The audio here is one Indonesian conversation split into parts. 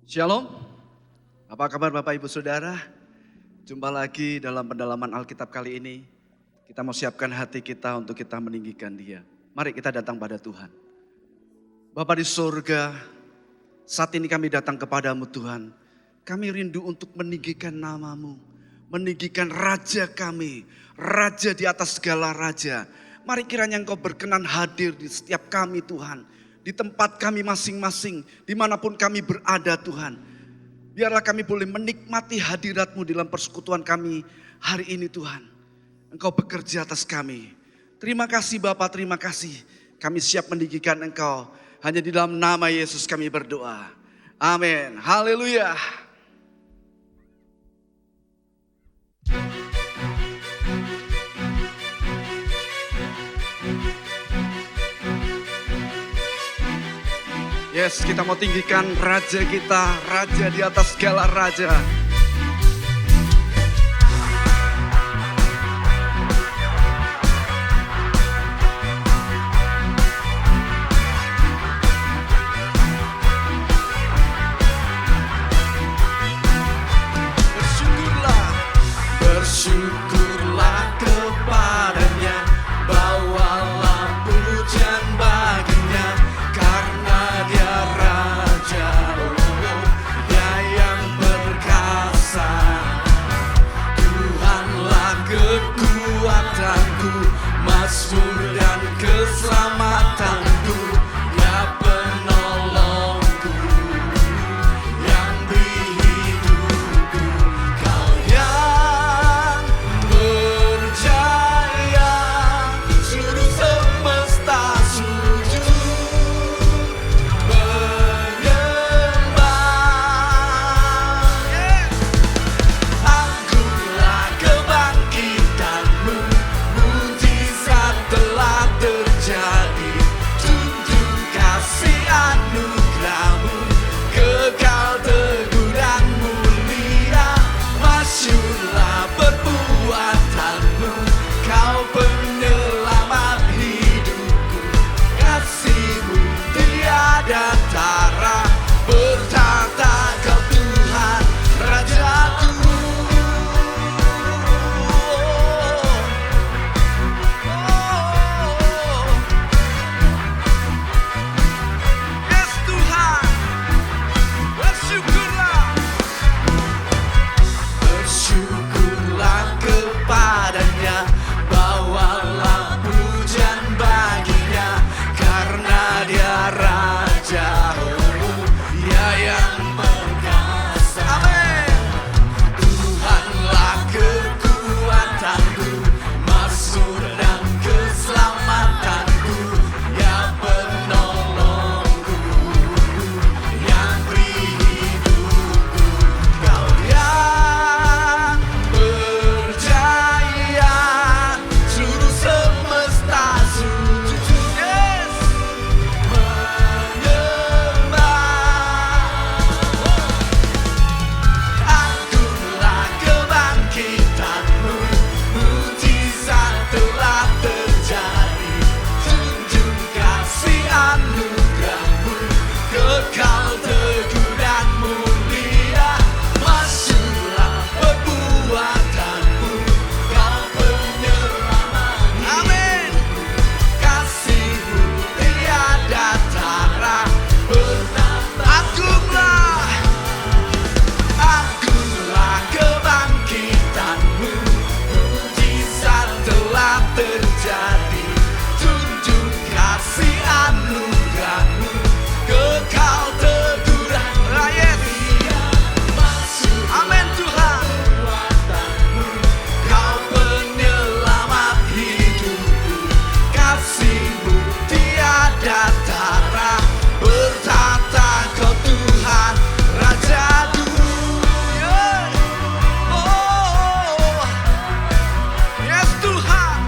Shalom, apa kabar Bapak Ibu Saudara? Jumpa lagi dalam pendalaman Alkitab kali ini. Kita mau siapkan hati kita untuk kita meninggikan Dia. Mari kita datang pada Tuhan. Bapa di surga, saat ini kami datang kepadamu Tuhan. Kami rindu untuk meninggikan nama-Mu, meninggikan Raja kami, Raja di atas segala Raja. Mari kiranya Engkau berkenan hadir di setiap kami Tuhan. Di tempat kami masing-masing, dimanapun kami berada Tuhan. Biarlah kami boleh menikmati hadirat-Mu dalam persekutuan kami hari ini Tuhan. Engkau bekerja atas kami. Terima kasih Bapa, terima kasih. Kami siap meninggikan Engkau. Hanya di dalam nama Yesus kami berdoa. Amin. Haleluya. Yes, kita mau tinggikan Raja kita, Raja di atas segala Raja. Bersyukurlah kepadanya, bawalah pujian baginya, karena Dia Raja, Dia yang perkasa. Tuhanlah kekuatanku, mazmur dan keselamatanku, Dia penolongku, yang beri hidupku. Kau yang berjaya, seluruh semesta sujud menyembah. Angkulah kebangkitan-Mu, mujizat telah terjadi. Tunjuk kasih anugerah-Mu, kekal teguh dan mulia. Masyurlah perbuatan-Mu, Kau penyelamat hidupku. Kasih-Mu tiada tara, bertata Kau Tuhan Rajaku. Yes Tuhan, bersyukurlah. Bersyukurlah kepadanya, bawalah pujian baginya, karena Dia Raja, Dia yang perkasa. Amin. Tuhanlah kekuatanku, mazmur dan keselamatanku, Dia penolongku, yang beri hidupku. Kau yang berjaya, seluruh semesta sujud, yes, menyembah. Angkulah kebangkitan-Mu, mujizat telah terjadi. Tunjuk kasih anugerah-Mu, kekal teguh dan mulia. Masyurlah perbuatan-Mu, Kau penyelamat. Amin. Kasih-Mu tiada tara, bertata. Angkulah kebangkitan-Mu, mujizat telah terjadi. Tunjuk kasih anugerah-Mu, kekal teguh dan mulia. Amin Tuhan. Kau penyelamat hidupku, kasih-Mu tiada tara, bertata Kau Tuhan Rajaku. Oh, yes Tuhan.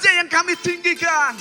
Raja yang kami tinggikan.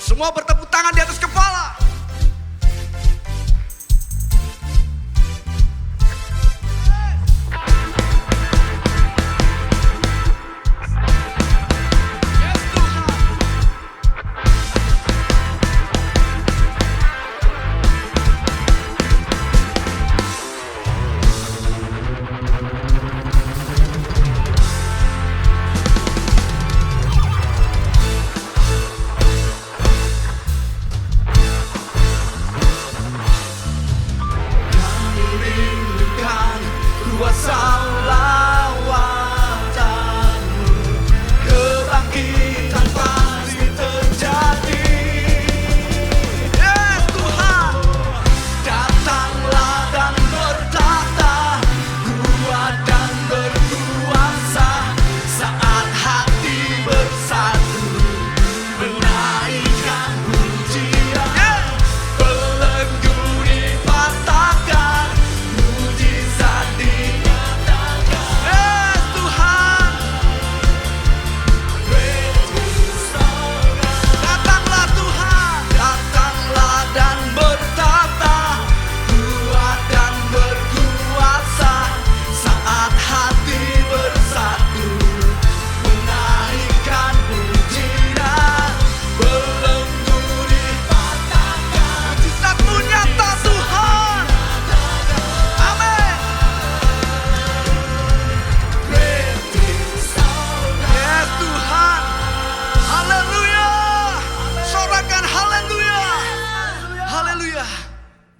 Semua bertepuk tangan di atas kepala.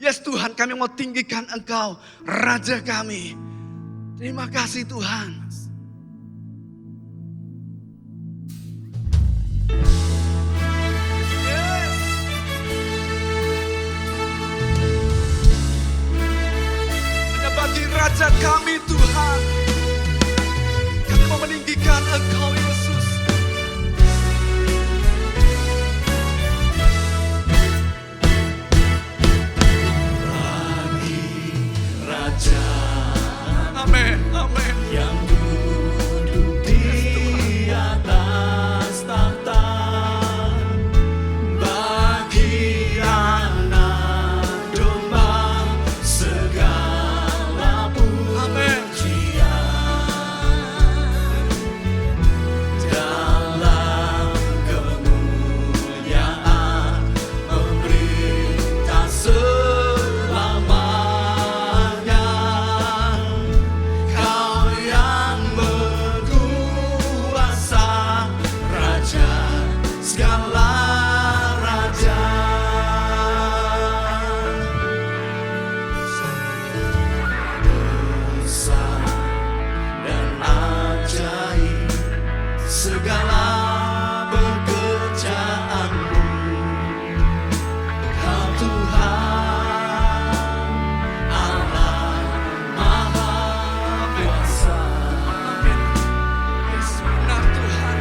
Yes Tuhan, kami mau tinggikan Engkau, Raja kami. Terima kasih Tuhan. memuliakan Engkau Yesus. Raja Amin, amin. yang duduk di atas tahta, bagi anak domba segala pujian dalam kemuliaan pemerintah selamanya. Kau yang berkuasa, Raja segala raja. Besar dan ajaib segala pekerjaanmu. Kau Tuhan Allah Maha Kuasa. Yesus benar Tuhan.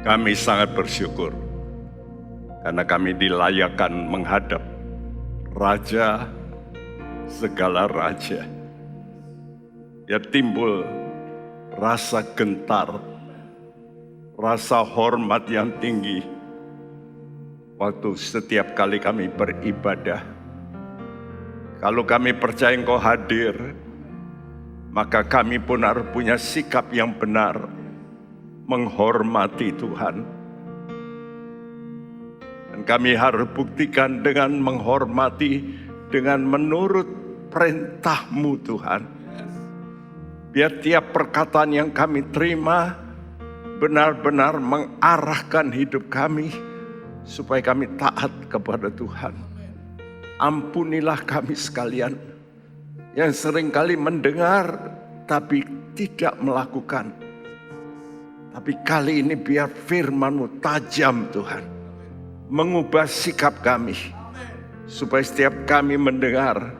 Kami sangat bersyukur karena kami dilayakkan menghadap Raja segala raja. Ya, timbul rasa gentar, rasa hormat yang tinggi waktu setiap kali kami beribadah. Kalau kami percaya Engkau hadir, maka kami pun harus punya sikap yang benar, menghormati Tuhan. Dan kami harus buktikan dengan menghormati, dengan menurut perintah-Mu Tuhan. Biar tiap perkataan yang kami terima benar-benar mengarahkan hidup kami supaya kami taat kepada Tuhan. Ampunilah kami sekalian yang seringkali mendengar tapi tidak melakukan. Tapi kali ini biar firman-Mu tajam Tuhan, mengubah sikap kami, supaya setiap kami mendengar,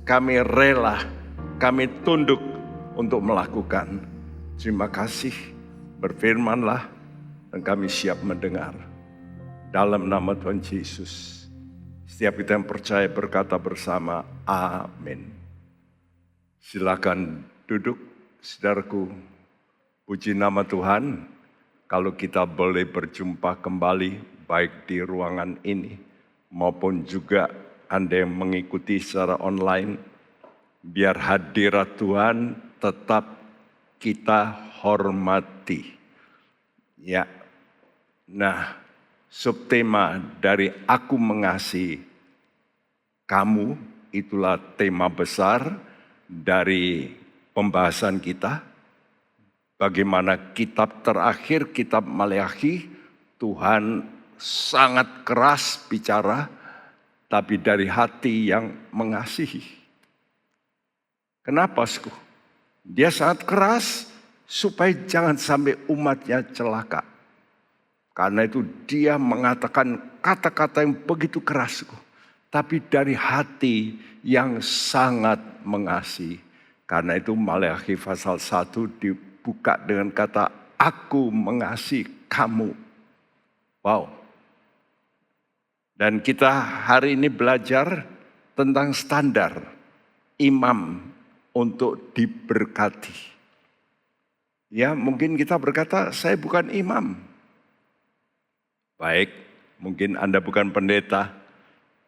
kami rela, kami tunduk untuk melakukan. Terima kasih, berfirmanlah dan kami siap mendengar. Dalam nama Tuhan Yesus, setiap kita yang percaya berkata bersama, amin. Silakan duduk, saudaraku. Puji nama Tuhan, kalau kita boleh berjumpa kembali, baik di ruangan ini, maupun juga Anda yang mengikuti secara online, biar hadirat Tuhan tetap kita hormati. Ya, nah, subtema dari Aku Mengasihi Kamu, itulah tema besar dari pembahasan kita. Bagaimana kitab terakhir, kitab Maleakhi, Tuhan sangat keras bicara, tapi dari hati yang mengasihi. Kenapa, Sku? Dia sangat keras supaya jangan sampai umatnya celaka. Karena itu dia mengatakan kata-kata yang begitu keras, tapi dari hati yang sangat mengasihi. Karena itu Maleakhi pasal 1 dibuka dengan kata, Aku mengasihi kamu. Wow. Dan kita hari ini belajar tentang standar imam untuk diberkati. Ya, mungkin kita berkata, saya bukan imam. Baik, mungkin Anda bukan pendeta,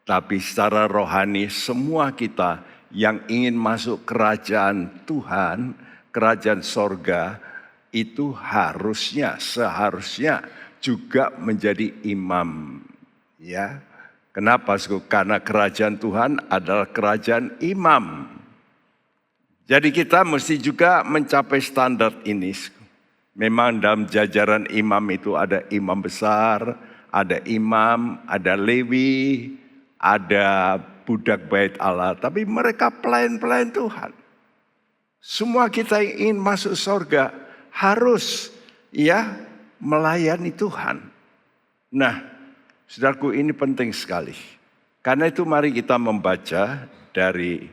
tapi secara rohani semua kita yang ingin masuk kerajaan Tuhan, kerajaan sorga, itu seharusnya juga menjadi imam. Ya, kenapa? Karena kerajaan Tuhan adalah kerajaan imam. Jadi kita mesti juga mencapai standar ini. Memang dalam jajaran imam itu ada imam besar, ada imam, ada Lewi, ada budak bait Allah. Tapi mereka pelayan-pelayan Tuhan. Semua kita yang ingin masuk surga harus melayani Tuhan. Nah, saudaraku, ini penting sekali. Karena itu mari kita membaca dari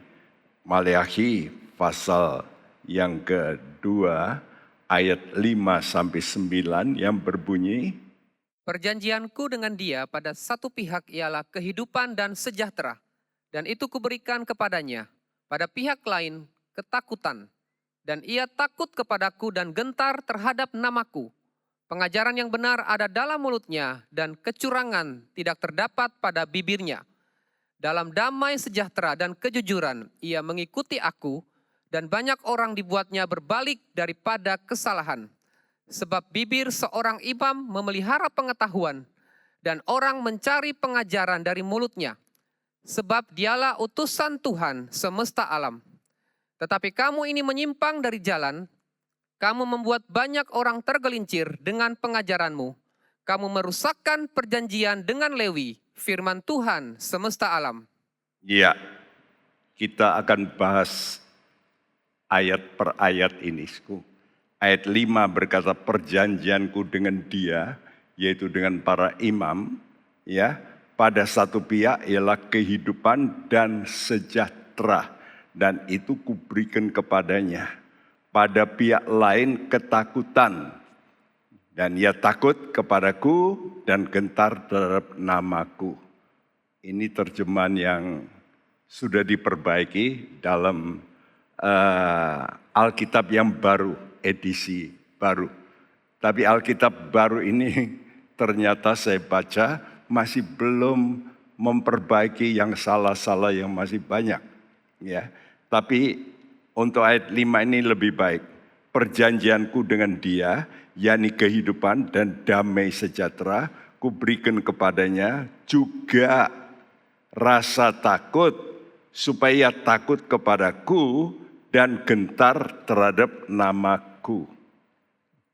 Maleakhi pasal yang kedua, ayat 5-9 yang berbunyi, Perjanjianku dengan dia pada satu pihak ialah kehidupan dan sejahtera, dan itu kuberikan kepadanya. Pada pihak lain ketakutan, dan ia takut kepadaku dan gentar terhadap namaku. Pengajaran yang benar ada dalam mulutnya, dan kecurangan tidak terdapat pada bibirnya. Dalam damai sejahtera dan kejujuran ia mengikuti aku, dan banyak orang dibuatnya berbalik daripada kesalahan. Sebab bibir seorang imam memelihara pengetahuan, dan orang mencari pengajaran dari mulutnya. Sebab dialah utusan Tuhan semesta alam. Tetapi kamu ini menyimpang dari jalan, kamu membuat banyak orang tergelincir dengan pengajaranmu. Kamu merusakkan perjanjian dengan Lewi, firman Tuhan semesta alam. ya, kita akan bahas ayat per ayat ini. Ayat 5 berkata, perjanjianku dengan dia, yaitu dengan para imam, ya, pada satu pihak ialah kehidupan dan sejahtera, dan itu kuberikan kepadanya. Pada pihak lain ketakutan, Dan ia takut kepadaku dan gentar terhadap namaku. Ini terjemahan yang sudah diperbaiki dalam Alkitab yang baru, edisi baru. Tapi Alkitab baru ini ternyata saya baca masih belum memperbaiki yang salah-salah yang masih banyak. Ya, tapi untuk ayat 5 ini lebih baik. Perjanjianku dengan dia, yakni kehidupan dan damai sejahtera, kuberikan kepadanya juga rasa takut, supaya takut kepadaku dan gentar terhadap namaku.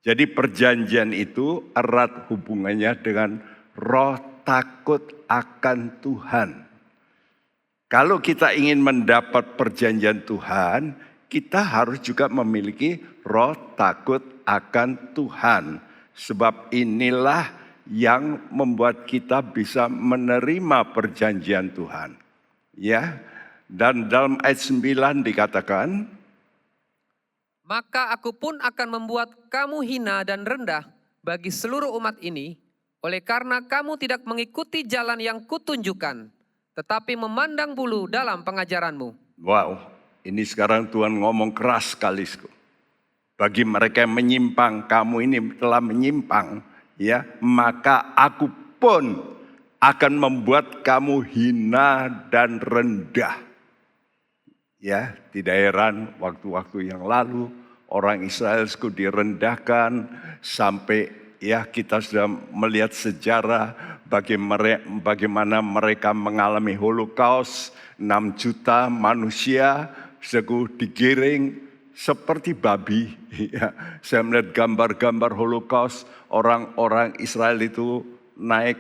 Jadi perjanjian itu erat hubungannya dengan roh takut akan Tuhan. Kalau kita ingin mendapat perjanjian Tuhan, kita harus juga memiliki roh takut akan Tuhan. Sebab inilah yang membuat kita bisa menerima perjanjian Tuhan. Ya, dan dalam ayat 9 dikatakan, Maka aku pun akan membuat kamu hina dan rendah bagi seluruh umat ini, oleh karena kamu tidak mengikuti jalan yang kutunjukkan, tetapi memandang bulu dalam pengajaranmu. wow, ini sekarang Tuhan ngomong keras sekali. Bagi mereka yang menyimpang, kamu ini telah menyimpang, ya, maka aku pun akan membuat kamu hina dan rendah. Ya, tidak heran waktu-waktu yang lalu orang Israel direndahkan sampai ya kita sudah melihat sejarah bagaimana mereka mengalami Holocaust, 6 juta manusia digiring seperti babi. Ya, saya melihat gambar-gambar Holocaust, orang-orang Israel itu naik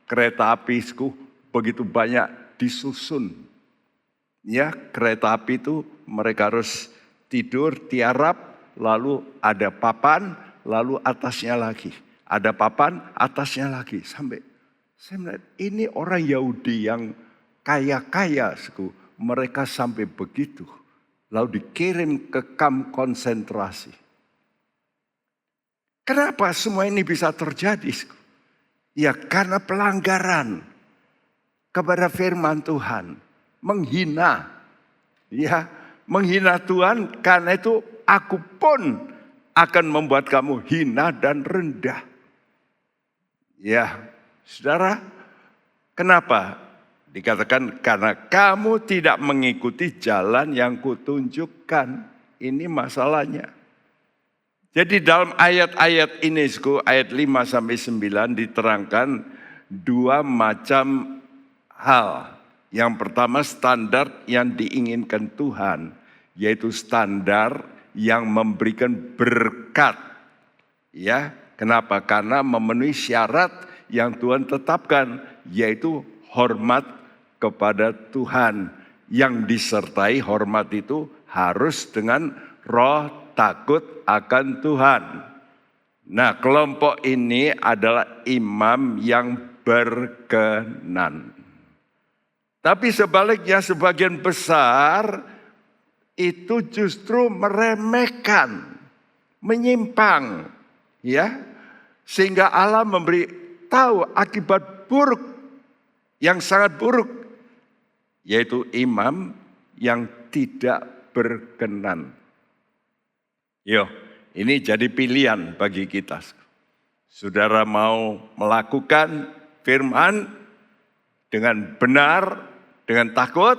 kereta api begitu banyak disusun. Ya, kereta api itu mereka harus tidur, tiarap, lalu ada papan, lalu atasnya lagi. Ada papan, atasnya lagi. Sampai saya melihat ini orang Yahudi yang kaya-kaya, mereka sampai begitu. Lalu dikirim ke kamp konsentrasi. Kenapa semua ini bisa terjadi? Ya karena pelanggaran kepada firman Tuhan. Menghina, ya, menghina Tuhan, karena itu aku pun akan membuat kamu hina dan rendah. Ya, saudara, kenapa? Dikatakan karena kamu tidak mengikuti jalan yang kutunjukkan. Ini masalahnya. Jadi dalam ayat-ayat ini, ayat 5 sampai 9 diterangkan 2 macam hal. Yang pertama standar yang diinginkan Tuhan, yaitu standar yang memberikan berkat. Ya, kenapa? Karena memenuhi syarat yang Tuhan tetapkan, yaitu hormat kepada Tuhan. Yang disertai hormat itu harus dengan roh takut akan Tuhan. Nah, kelompok ini adalah imam yang berkenan. Tapi sebaliknya sebagian besar itu justru meremehkan, menyimpang, ya, sehingga Allah memberi tahu akibat buruk yang sangat buruk, yaitu imam yang tidak berkenan. Ini jadi pilihan bagi kita. Saudara mau melakukan firman dengan benar, dengan takut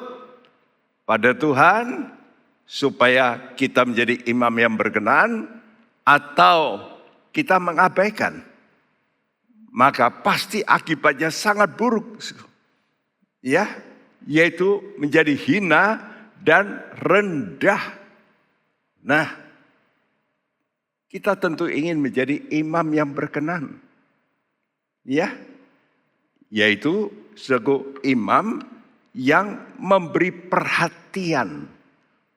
pada Tuhan, supaya kita menjadi imam yang berkenan, atau kita mengabaikan, maka pasti akibatnya sangat buruk. Ya, yaitu menjadi hina dan rendah. Nah, kita tentu ingin menjadi imam yang berkenan. Ya, yaitu sebagai imam yang memberi perhatian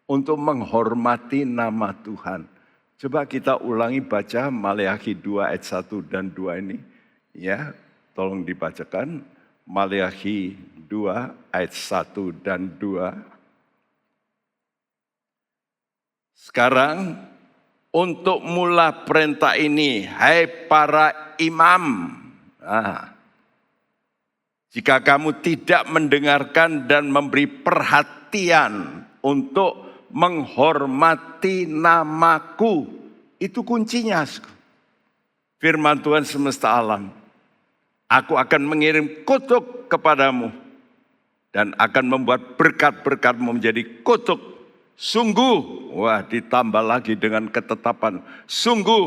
untuk menghormati nama Tuhan. Coba kita ulangi baca Maleakhi 2 ayat 1 dan 2 ini. Ya, tolong dibacakan. Maleakhi 2 ayat 1 dan 2. Sekarang untuk mula perintah ini, hai para imam. Nah, jika kamu tidak mendengarkan dan memberi perhatian untuk menghormati namaku, itu kuncinya. Firman Tuhan semesta alam, aku akan mengirim kutuk kepadamu dan akan membuat berkat-berkatmu menjadi kutuk. Sungguh, wah ditambah lagi dengan ketetapan, sungguh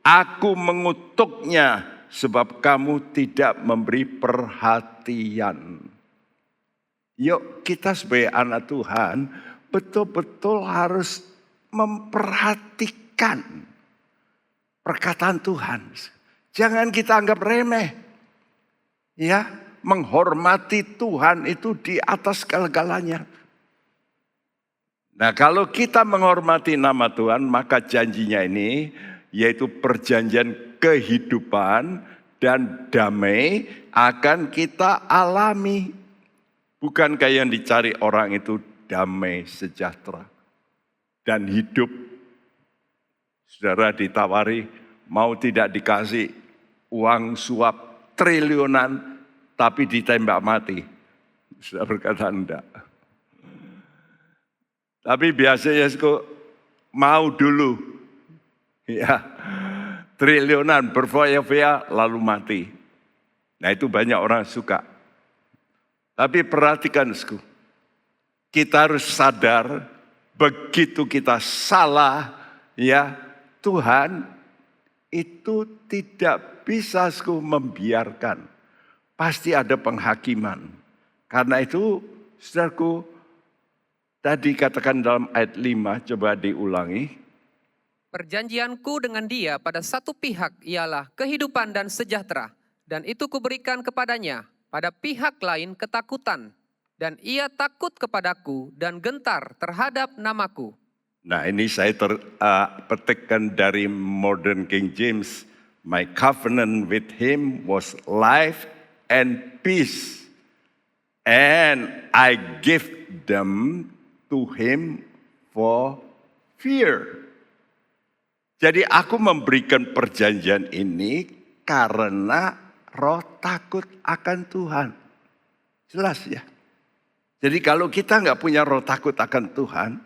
aku mengutuknya sebab kamu tidak memberi perhatian. Yuk kita sebagai anak Tuhan betul-betul harus memperhatikan perkataan Tuhan. Jangan kita anggap remeh. Ya, menghormati Tuhan itu di atas segala-galanya. Nah, kalau kita menghormati nama Tuhan, maka janjinya ini yaitu perjanjian kehidupan dan damai akan kita alami. Bukankah yang dicari orang itu damai sejahtera dan hidup? Saudara ditawari, mau tidak dikasih uang suap triliunan, tapi ditembak mati. Saudara berkata enggak. Tapi biasanya mau dulu. Ya, triliunan berfoya-foya lalu mati. Nah itu banyak orang suka. Tapi perhatikan, kita harus sadar begitu kita salah, ya Tuhan itu tidak bisa membiarkan. Pasti ada penghakiman. Karena itu, saudaraku, tadi katakan dalam ayat 5, coba diulangi. Perjanjianku dengan dia pada satu pihak ialah kehidupan dan sejahtera, dan itu kuberikan kepadanya. Pada pihak lain ketakutan, dan ia takut kepadaku dan gentar terhadap namaku. Nah ini saya petikkan dari Modern King James. My covenant with him was life and peace. And I give them to him for fear. Jadi aku memberikan perjanjian ini karena roh takut akan Tuhan. Jelas ya. Jadi kalau kita nggak punya roh takut akan Tuhan,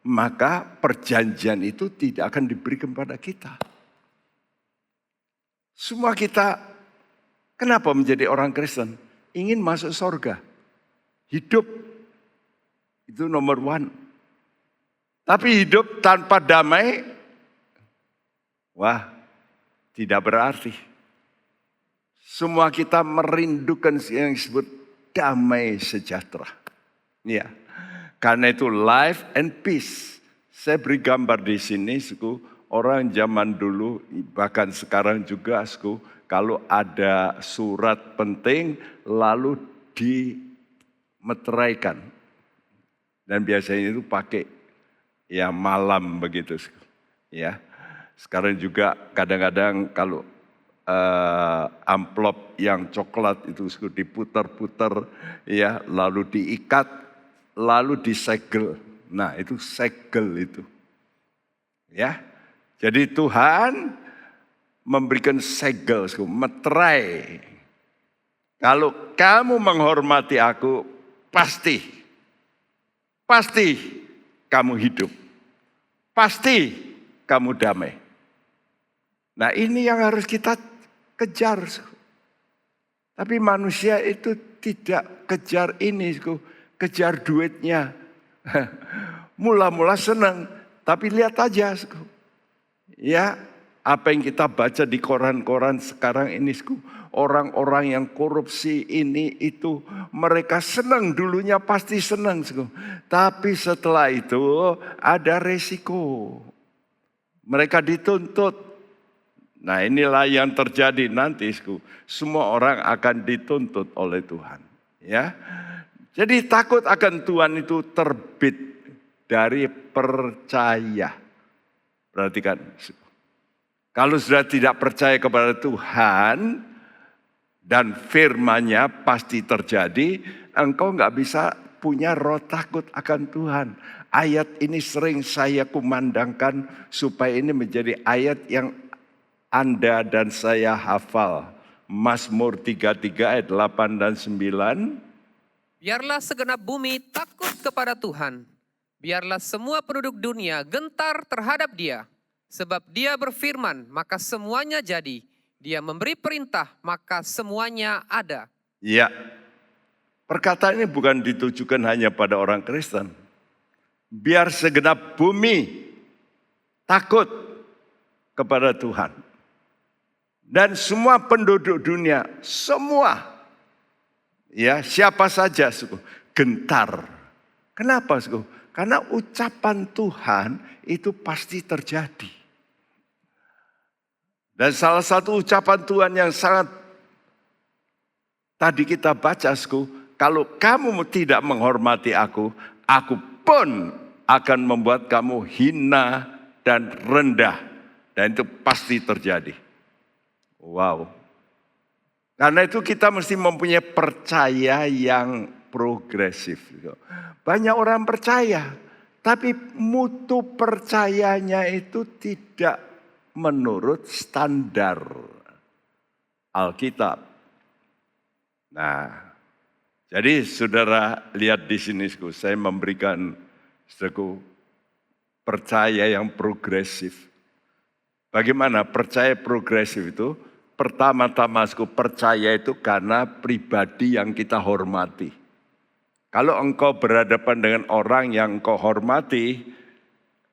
maka perjanjian itu tidak akan diberikan kepada kita. Semua kita, kenapa menjadi orang Kristen? Ingin masuk surga. Hidup, itu nomor 1. Tapi hidup tanpa damai, wah tidak berarti. Semua kita merindukan yang disebut damai sejahtera. Ya, karena itu life and peace. Saya beri gambar di sini, orang zaman dulu, bahkan sekarang juga, kalau ada surat penting, lalu dimeteraikan. Dan biasanya itu pakai ya malam begitu. Ya, sekarang juga kadang-kadang kalau amplop yang coklat itu diputar-putar, ya, lalu diikat, lalu disegel. Nah itu segel itu. Ya, jadi Tuhan memberikan segel, meterai. Kalau kamu menghormati aku, pasti kamu hidup. Pasti kamu damai. Nah ini yang harus kita kejar. Tapi manusia itu tidak kejar ini, kejar duitnya. Mula-mula senang, tapi lihat aja. Ya, apa yang kita baca di koran-koran sekarang ini, orang-orang yang korupsi ini itu, mereka senang, dulunya pasti senang. Tapi setelah itu ada resiko. Mereka dituntut. Nah inilah yang terjadi nanti, semua orang akan dituntut oleh Tuhan. Ya, jadi takut akan Tuhan itu terbit dari percaya. Perhatikan, kalau sudah tidak percaya kepada Tuhan dan firman-Nya pasti terjadi, engkau nggak bisa punya roh takut akan Tuhan. ayat ini sering saya kumandangkan supaya ini menjadi ayat yang Anda dan saya hafal. Mazmur 33 ayat 8 dan 9. Biarlah segenap bumi takut kepada Tuhan. Biarlah semua penduduk dunia gentar terhadap Dia. Sebab Dia berfirman, maka semuanya jadi. Dia memberi perintah, maka semuanya ada. Ya, perkataan ini bukan ditujukan hanya pada orang Kristen. Biar segenap bumi takut kepada Tuhan. Dan semua penduduk dunia, semua, ya siapa saja, suku, gentar. Kenapa, suku? Karena ucapan Tuhan itu pasti terjadi. Dan salah satu ucapan Tuhan yang sangat tadi kita baca, suku, kalau kamu tidak menghormati aku pun akan membuat kamu hina dan rendah. Dan itu pasti terjadi. Wow. Karena itu kita mesti mempunyai percaya yang progresif. Banyak orang percaya, tapi mutu percayanya itu tidak menurut standar Alkitab. Nah, jadi saudara lihat di sini, saya memberikan percaya yang progresif. Bagaimana percaya progresif itu? Pertama-tama percaya itu karena pribadi yang kita hormati. Kalau engkau berhadapan dengan orang yang engkau hormati,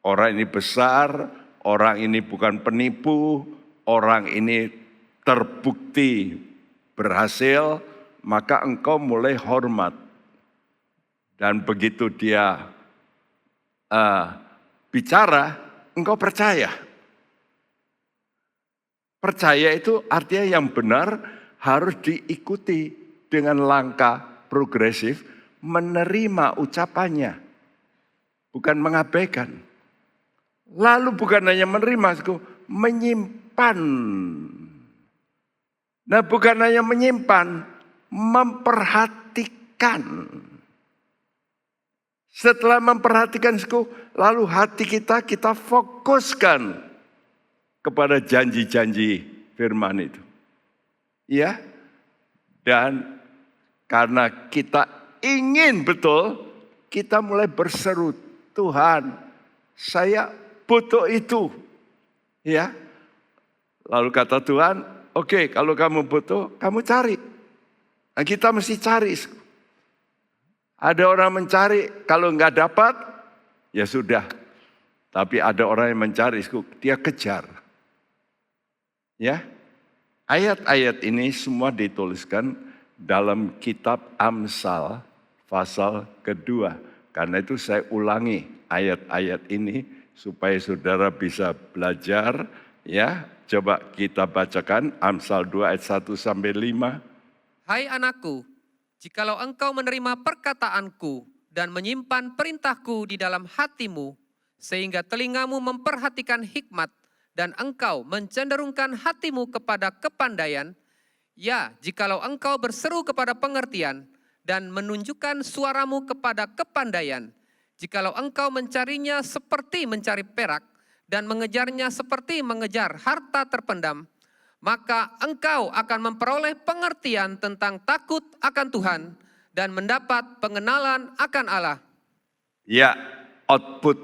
orang ini besar, orang ini bukan penipu, orang ini terbukti berhasil, maka engkau mulai hormat. Dan begitu dia bicara, engkau percaya. Percaya itu artinya yang benar harus diikuti dengan langkah progresif, menerima ucapannya, bukan mengabaikan. Lalu bukan hanya menerima, menyimpan. Nah, bukan hanya menyimpan, memperhatikan. Setelah memperhatikan, lalu hati kita fokuskan kepada janji-janji firman itu. Ya. Dan karena kita ingin betul, kita mulai berseru, Tuhan, saya butuh itu. Ya. Lalu kata Tuhan, oke, kalau kamu butuh, kamu cari. Nah, kita mesti cari. Ada orang mencari, kalau enggak dapat, ya sudah. Tapi ada orang yang mencari, dia kejar. Ya, ayat-ayat ini semua dituliskan dalam kitab Amsal pasal kedua. Karena itu saya ulangi ayat-ayat ini supaya saudara bisa belajar. Ya, coba kita bacakan Amsal 2 ayat 1 sampai 5. Hai anakku, jikalau engkau menerima perkataanku dan menyimpan perintahku di dalam hatimu, sehingga telingamu memperhatikan hikmat, dan engkau mencenderungkan hatimu kepada kepandaian, ya, jikalau engkau berseru kepada pengertian dan menunjukkan suaramu kepada kepandaian, jikalau engkau mencarinya seperti mencari perak dan mengejarnya seperti mengejar harta terpendam, maka engkau akan memperoleh pengertian tentang takut akan Tuhan dan mendapat pengenalan akan Allah. Ya, output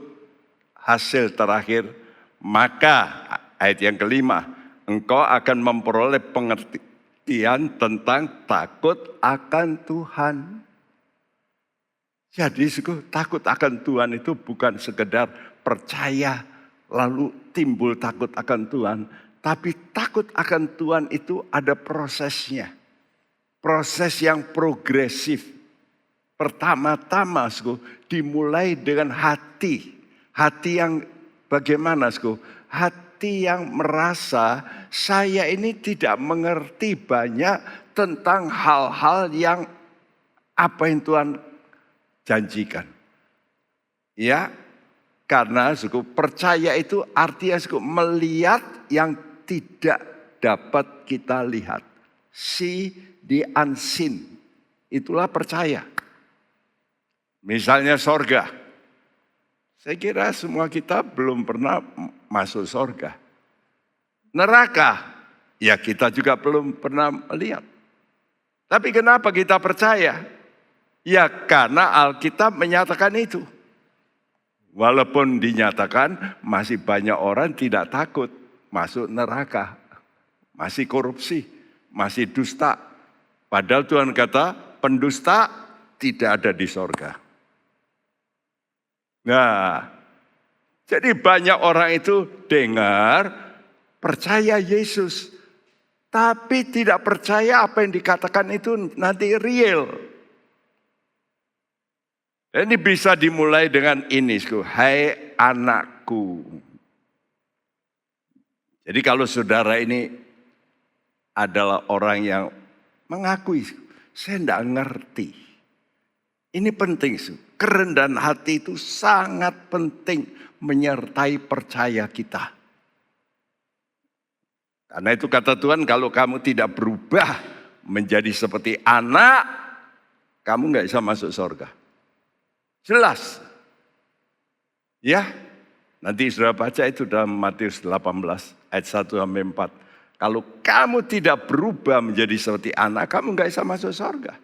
hasil terakhir. Maka ayat yang kelima, engkau akan memperoleh pengertian tentang takut akan Tuhan. Jadi takut akan Tuhan itu bukan sekedar percaya lalu timbul takut akan Tuhan. Tapi takut akan Tuhan itu ada prosesnya. Proses yang progresif. Pertama-tama dimulai dengan hati. Hati yang bagaimana, hati yang merasa saya ini tidak mengerti banyak tentang hal-hal yang apa yang Tuhan janjikan. Ya, karena percaya itu artinya melihat yang tidak dapat kita lihat. See the unseen. Itulah percaya. Misalnya sorga. Saya kira semua kita belum pernah masuk surga. Neraka, ya kita juga belum pernah melihat. Tapi kenapa kita percaya? Ya karena Alkitab menyatakan itu. Walaupun dinyatakan masih banyak orang tidak takut masuk neraka. Masih korupsi, masih dusta. Padahal Tuhan kata pendusta tidak ada di sorga. Nah, jadi banyak orang itu dengar, percaya Yesus. Tapi tidak percaya apa yang dikatakan itu nanti real. Ini bisa dimulai dengan ini, hai anakku. Jadi kalau saudara ini adalah orang yang mengakui, saya tidak ngerti. Ini penting, kerendahan hati itu sangat penting menyertai percaya kita. Karena itu kata Tuhan, kalau kamu tidak berubah menjadi seperti anak, kamu nggak bisa masuk surga. Jelas. Ya, nanti saudara baca itu dalam Matius 18 ayat 1-4. Kalau kamu tidak berubah menjadi seperti anak, kamu nggak bisa masuk surga.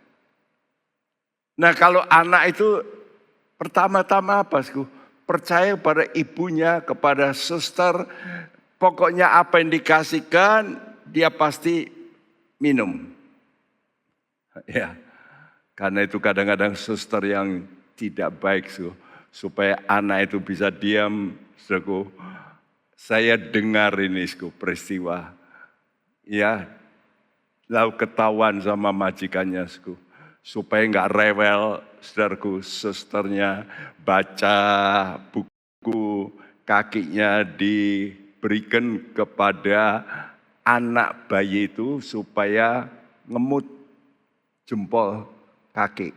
Nah kalau anak itu pertama-tama apa? Percaya kepada ibunya, kepada suster, pokoknya apa yang dikasihkan dia pasti minum. Ya, karena itu kadang-kadang suster yang tidak baik supaya anak itu bisa diam. Saya dengar ini peristiwa, ya, lalu ketahuan sama majikannya. Supaya nggak rewel, saudaraku, susternya baca buku, kakinya diberikan kepada anak bayi itu supaya ngemut jempol kaki.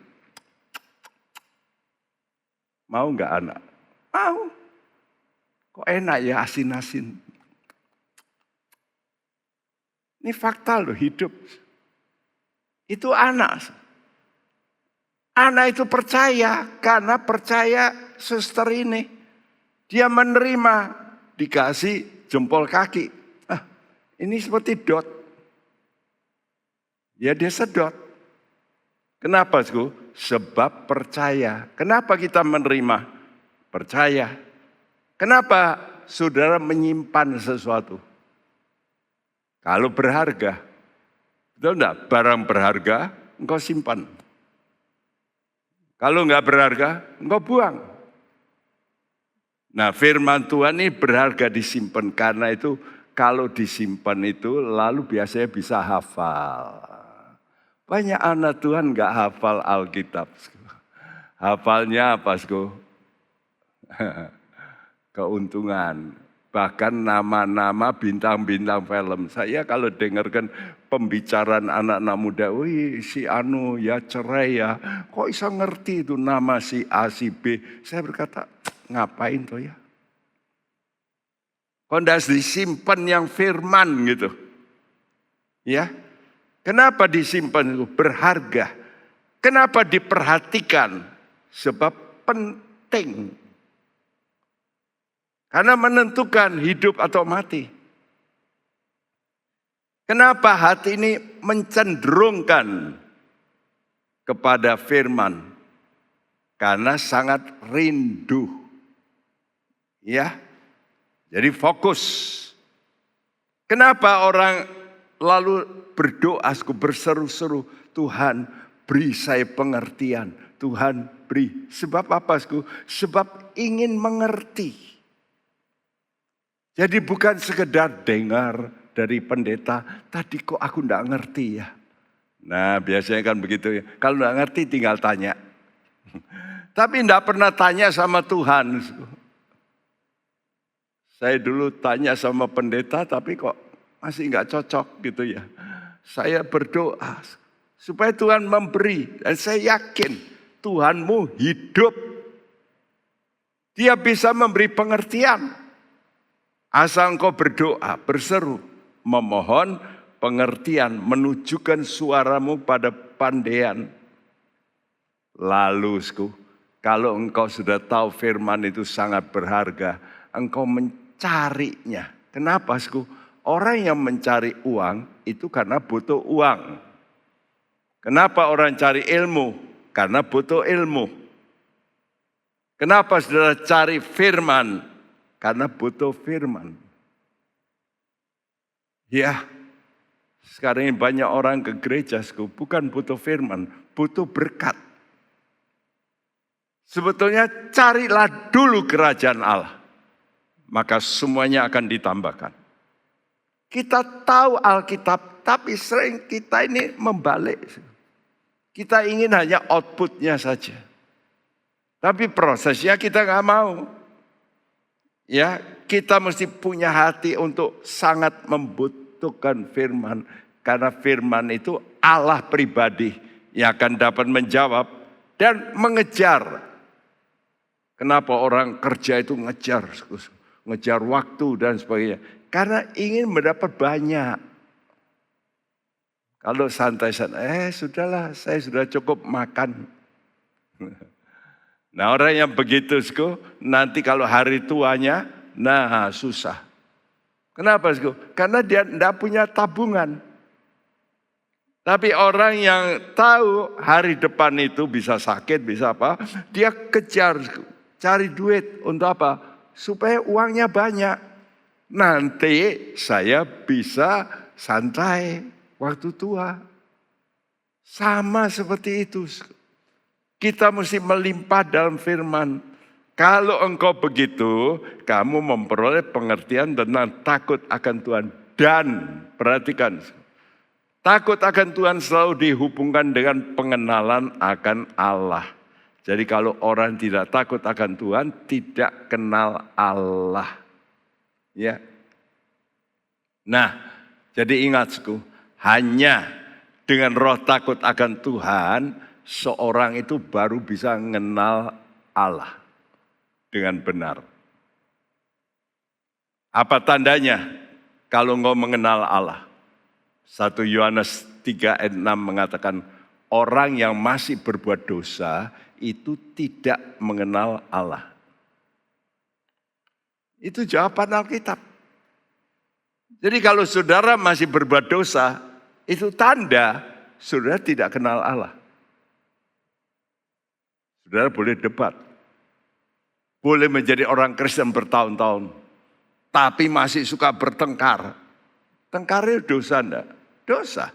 Mau nggak anak? Mau. Kok enak ya asin-asin. Ini fakta loh hidup. Itu anak. Anak itu percaya karena percaya suster ini. Dia menerima dikasih jempol kaki. Ini seperti dot. Ya dia sedot. Kenapa? Sebab percaya. Kenapa kita menerima? Percaya. Kenapa saudara menyimpan sesuatu? Kalau berharga. Betul enggak? Barang berharga engkau simpan. Kalau enggak berharga, engkau buang. Nah firman Tuhan ini berharga disimpan. Karena itu kalau disimpan itu lalu biasanya bisa hafal. Banyak anak Tuhan enggak hafal Alkitab. Hafalnya apa? Keuntungan. Bahkan nama-nama bintang-bintang film. Saya kalau dengarkan pembicaraan anak-anak muda, wih si Anu ya cerai ya. Kok bisa ngerti itu nama si A, si B. Saya berkata, ngapain tuh ya? Kok enggak disimpan yang firman gitu. Ya, kenapa disimpan itu? Berharga. Kenapa diperhatikan? Sebab penting. Karena menentukan hidup atau mati. Kenapa hati ini mencenderungkan kepada firman? Karena sangat rindu. Ya. Jadi fokus. Kenapa orang lalu berdoa, berseru-seru, Tuhan beri saya pengertian. Tuhan beri. Sebab apa? Sebab ingin mengerti. Jadi bukan sekedar dengar dari pendeta, tadi kok aku enggak ngerti ya. Nah biasanya kan begitu ya, kalau enggak ngerti tinggal tanya. Tapi enggak pernah tanya sama Tuhan. Saya dulu tanya sama pendeta tapi kok masih enggak cocok gitu ya. Saya berdoa supaya Tuhan memberi dan saya yakin Tuhanmu hidup. Dia bisa memberi pengertian. Asal engkau berdoa, berseru, memohon pengertian, menunjukkan suaramu pada pandaian. Lalu, Kalau engkau sudah tahu firman itu sangat berharga, engkau mencarinya. Kenapa, Sku? Orang yang mencari uang itu karena butuh uang. Kenapa orang cari ilmu? Karena butuh ilmu. Kenapa saudara cari firman? Karena butuh firman. Ya, sekarang ini banyak orang ke gereja, Sku, bukan butuh firman, butuh berkat. Sebetulnya carilah dulu kerajaan Allah, maka semuanya akan ditambahkan. Kita tahu Alkitab, tapi sering kita ini membalik. Kita ingin hanya outputnya saja. Tapi prosesnya kita nggak mau. Ya, kita mesti punya hati untuk sangat membutuhkan firman. Karena firman itu Allah pribadi yang akan dapat menjawab dan mengejar. Kenapa orang kerja itu ngejar waktu dan sebagainya. Karena ingin mendapat banyak. Kalau santai-santai, sudahlah, saya sudah cukup makan. Nah, orang yang begitu, nanti kalau hari tuanya, nah susah. Kenapa, Karena dia tidak punya tabungan. Tapi orang yang tahu hari depan itu bisa sakit, bisa apa, dia kejar, cari duit untuk apa? Supaya uangnya banyak. Nanti saya bisa santai waktu tua. Sama seperti itu. Kita mesti melimpah dalam firman. Kalau engkau begitu, kamu memperoleh pengertian tentang takut akan Tuhan. Dan, perhatikan, takut akan Tuhan selalu dihubungkan dengan pengenalan akan Allah. Jadi kalau orang tidak takut akan Tuhan, tidak kenal Allah. Ya. Nah, jadi ingat, hanya dengan roh takut akan Tuhan, seorang itu baru bisa mengenal Allah dengan benar. Apa tandanya kalau engkau mengenal Allah? 1 Yohanes 3 ayat 6 mengatakan, orang yang masih berbuat dosa itu tidak mengenal Allah. Itu jawaban Alkitab. Jadi kalau saudara masih berbuat dosa, itu tanda saudara tidak kenal Allah. Saudara boleh debat. Boleh menjadi orang Kristen bertahun-tahun. Tapi masih suka bertengkar. Tengkarnya dosa enggak? Dosa.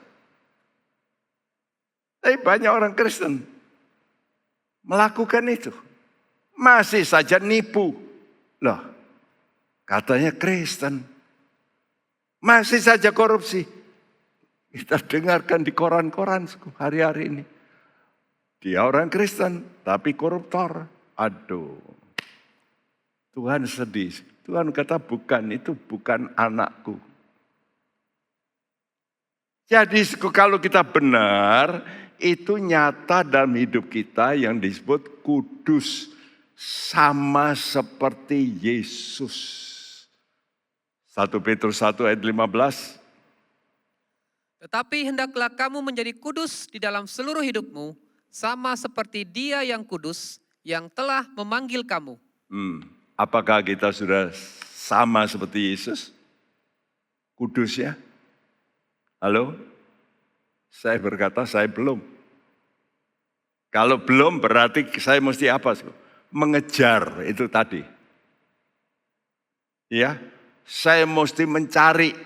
Tapi banyak orang Kristen melakukan itu. Masih saja nipu. Loh, katanya Kristen. Masih saja korupsi. Kita dengarkan di koran-koran hari-hari ini. Dia orang Kristen, tapi koruptor. Aduh. Tuhan sedih. Tuhan kata bukan, itu bukan anakku. Jadi kalau kita benar, itu nyata dalam hidup kita yang disebut kudus. Sama seperti Yesus. 1 Petrus 1 ayat 15. Tetapi hendaklah kamu menjadi kudus di dalam seluruh hidupmu, sama seperti Dia yang kudus, yang telah memanggil kamu. Apakah kita sudah sama seperti Yesus? Kudus ya? Halo? Saya berkata saya belum. Kalau belum berarti saya mesti apa? Mengejar itu tadi. Ya, saya mesti mencari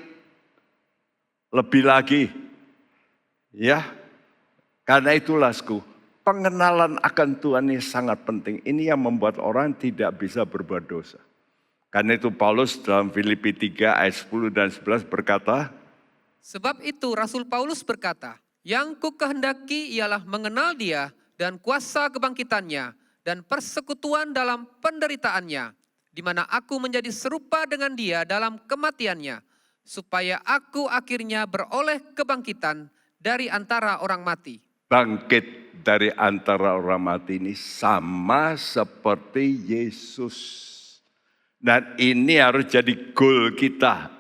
lebih lagi. Ya, karena itulah pengenalan akan Tuhan ini sangat penting. Ini yang membuat orang tidak bisa berbuat dosa. Karena itu Paulus dalam Filipi 3 ayat 10 dan 11 berkata, sebab itu Rasul Paulus berkata, yang ku kehendaki ialah mengenal Dia dan kuasa kebangkitannya dan persekutuan dalam penderitaannya, di mana aku menjadi serupa dengan Dia dalam kematiannya, supaya aku akhirnya beroleh kebangkitan dari antara orang mati. Bangkit dari antara orang mati ini sama seperti Yesus. Dan ini harus jadi goal kita.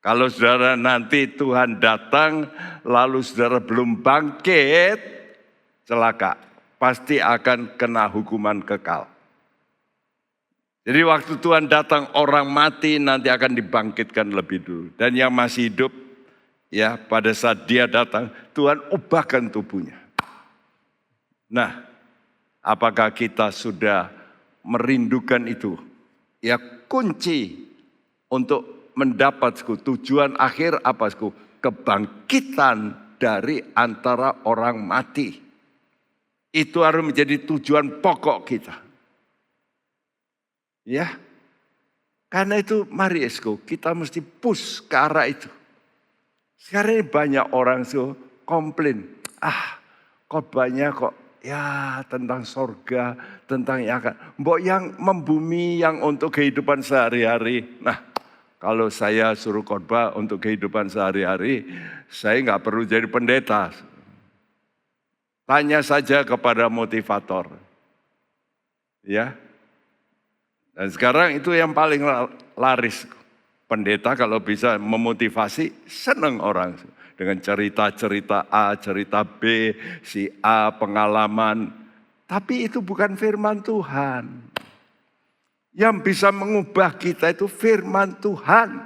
Kalau saudara nanti Tuhan datang, lalu saudara belum bangkit, celaka. pasti akan kena hukuman kekal. Jadi waktu Tuhan datang, orang mati nanti akan dibangkitkan lebih dulu. Dan yang masih hidup, ya pada saat dia datang, Tuhan ubahkan tubuhnya. Nah, apakah kita sudah merindukan itu? Ya kunci untuk mendapat tujuan akhir apa? Kebangkitan dari antara orang mati. Itu harus menjadi tujuan pokok kita. Ya, karena itu mari kita mesti push ke arah itu. Sekarang ini banyak orang komplain, khotbahnya kok ya tentang sorga, tentang yang akan. Mbok yang membumi, yang untuk kehidupan sehari-hari. Nah, kalau saya suruh khotbah untuk kehidupan sehari-hari, saya nggak perlu jadi pendeta. Tanya saja kepada motivator. Ya. Dan sekarang itu yang paling laris. Pendeta kalau bisa memotivasi, senang orang. Dengan cerita-cerita A, cerita B, si A pengalaman. Tapi itu bukan firman Tuhan. Yang bisa mengubah kita itu firman Tuhan.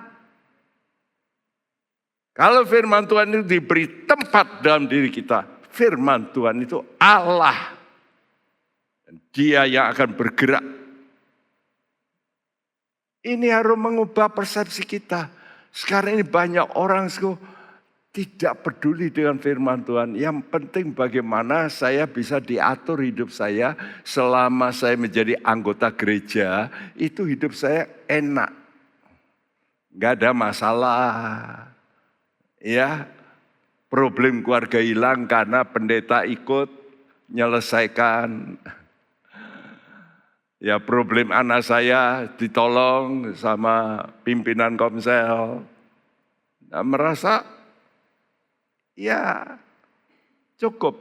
Kalau firman Tuhan itu diberi tempat dalam diri kita, firman Tuhan itu Allah. Dan Dia yang akan bergerak. Ini harus mengubah persepsi kita. Sekarang ini banyak orang tidak peduli dengan firman Tuhan. Yang penting bagaimana saya bisa diatur hidup saya selama saya menjadi anggota gereja. Itu hidup saya enak. Gak ada masalah. Ya, problem keluarga hilang karena pendeta ikut menyelesaikan. Ya problem anak saya ditolong sama pimpinan komsel. Nah, merasa ya cukup.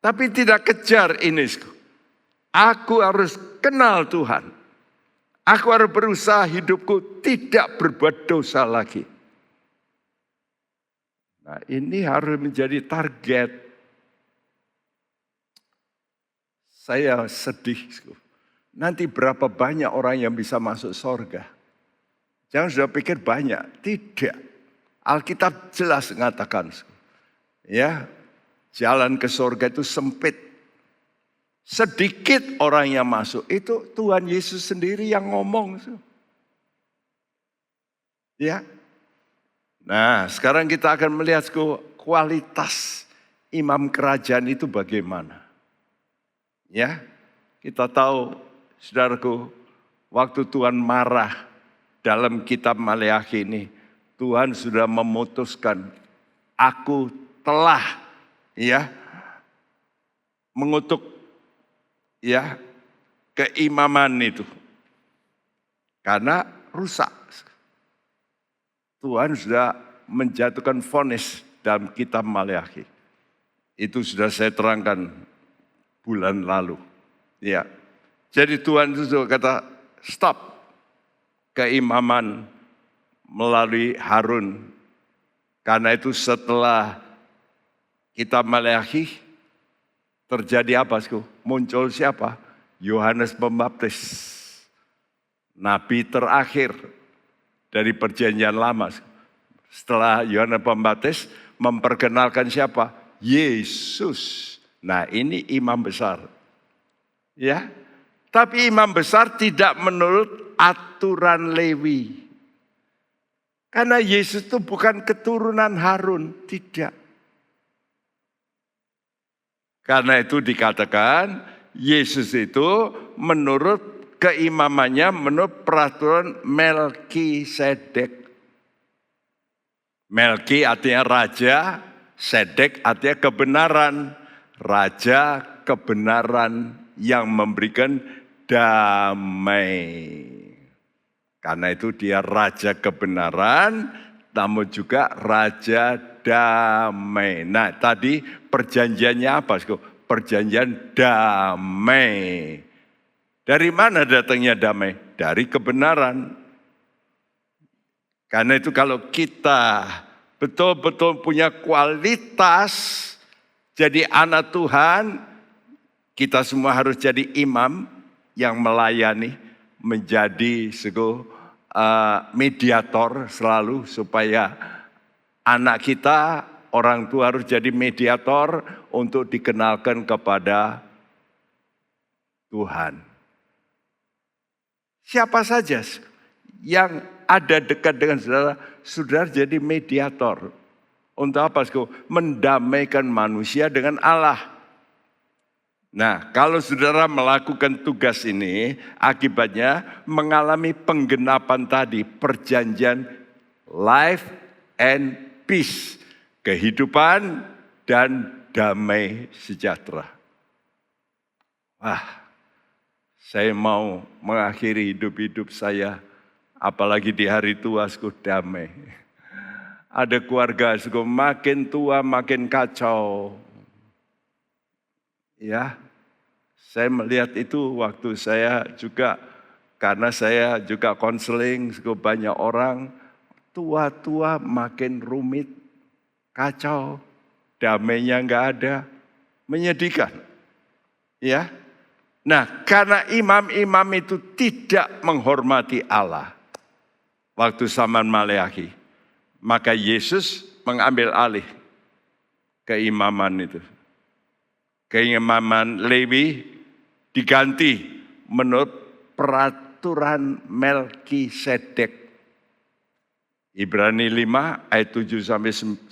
Tapi tidak kejar ini. Aku harus kenal Tuhan. Aku harus berusaha hidupku tidak berbuat dosa lagi. Nah, ini harus menjadi target. Saya sedih. Nanti berapa banyak orang yang bisa masuk surga? Jangan sudah pikir banyak. Tidak. Alkitab jelas mengatakan. Ya, jalan ke surga itu sempit. Sedikit orang yang masuk. Itu Tuhan Yesus sendiri yang ngomong. Ya. Nah, sekarang kita akan melihat kualitas imam kerajaan itu bagaimana. Ya, kita tahu, saudaraku, waktu Tuhan marah dalam kitab Maleakhi ini, Tuhan sudah memutuskan, aku telah mengutuk keimaman itu. Karena rusak. Tuhan sudah menjatuhkan vonis dalam kitab Maleakhi. Itu sudah saya terangkan bulan lalu. Ya. Jadi Tuhan itu juga kata stop keimaman melalui Harun. Karena itu setelah kitab Maleakhi terjadi apa? Muncul siapa? Yohanes Pembaptis. Nabi terakhir dari perjanjian lama. Setelah Yohanes Pembaptis memperkenalkan siapa? Yesus. Nah, ini imam besar. Ya. Tapi imam besar tidak menurut aturan Lewi. Karena Yesus itu bukan keturunan Harun, tidak. Karena itu dikatakan Yesus itu menurut keimamannya menurut peraturan Melkisedek. Melki artinya raja, Sedek artinya kebenaran. Raja kebenaran yang memberikan damai. Karena itu dia raja kebenaran, namun juga raja damai. Nah tadi perjanjiannya apa? Perjanjian damai. Dari mana datangnya damai? Dari kebenaran. Karena itu kalau kita betul-betul punya kualitas jadi anak Tuhan, Kita semua harus jadi imam yang melayani, menjadi mediator selalu supaya anak kita, orang tua harus jadi mediator untuk dikenalkan kepada Tuhan. Siapa saja yang ada dekat dengan saudara, saudara jadi mediator. Untuk apa? Mendamaikan manusia dengan Allah. Nah, kalau saudara melakukan tugas ini, akibatnya mengalami penggenapan tadi, perjanjian life and peace, kehidupan dan damai sejahtera. Wah, saya mau mengakhiri hidup saya, apalagi di hari tua, damai. Ada keluarga, makin tua makin kacau. Ya, saya melihat itu waktu saya juga, karena saya juga konseling, banyak orang tua-tua makin rumit, kacau, damainya enggak ada, menyedihkan. Ya, nah karena imam-imam itu tidak menghormati Allah waktu zaman Maleakhi, maka Yesus mengambil alih keimaman itu. Keimaman Lewi diganti menurut peraturan Melkisedek. Ibrani 5 ayat 7-10.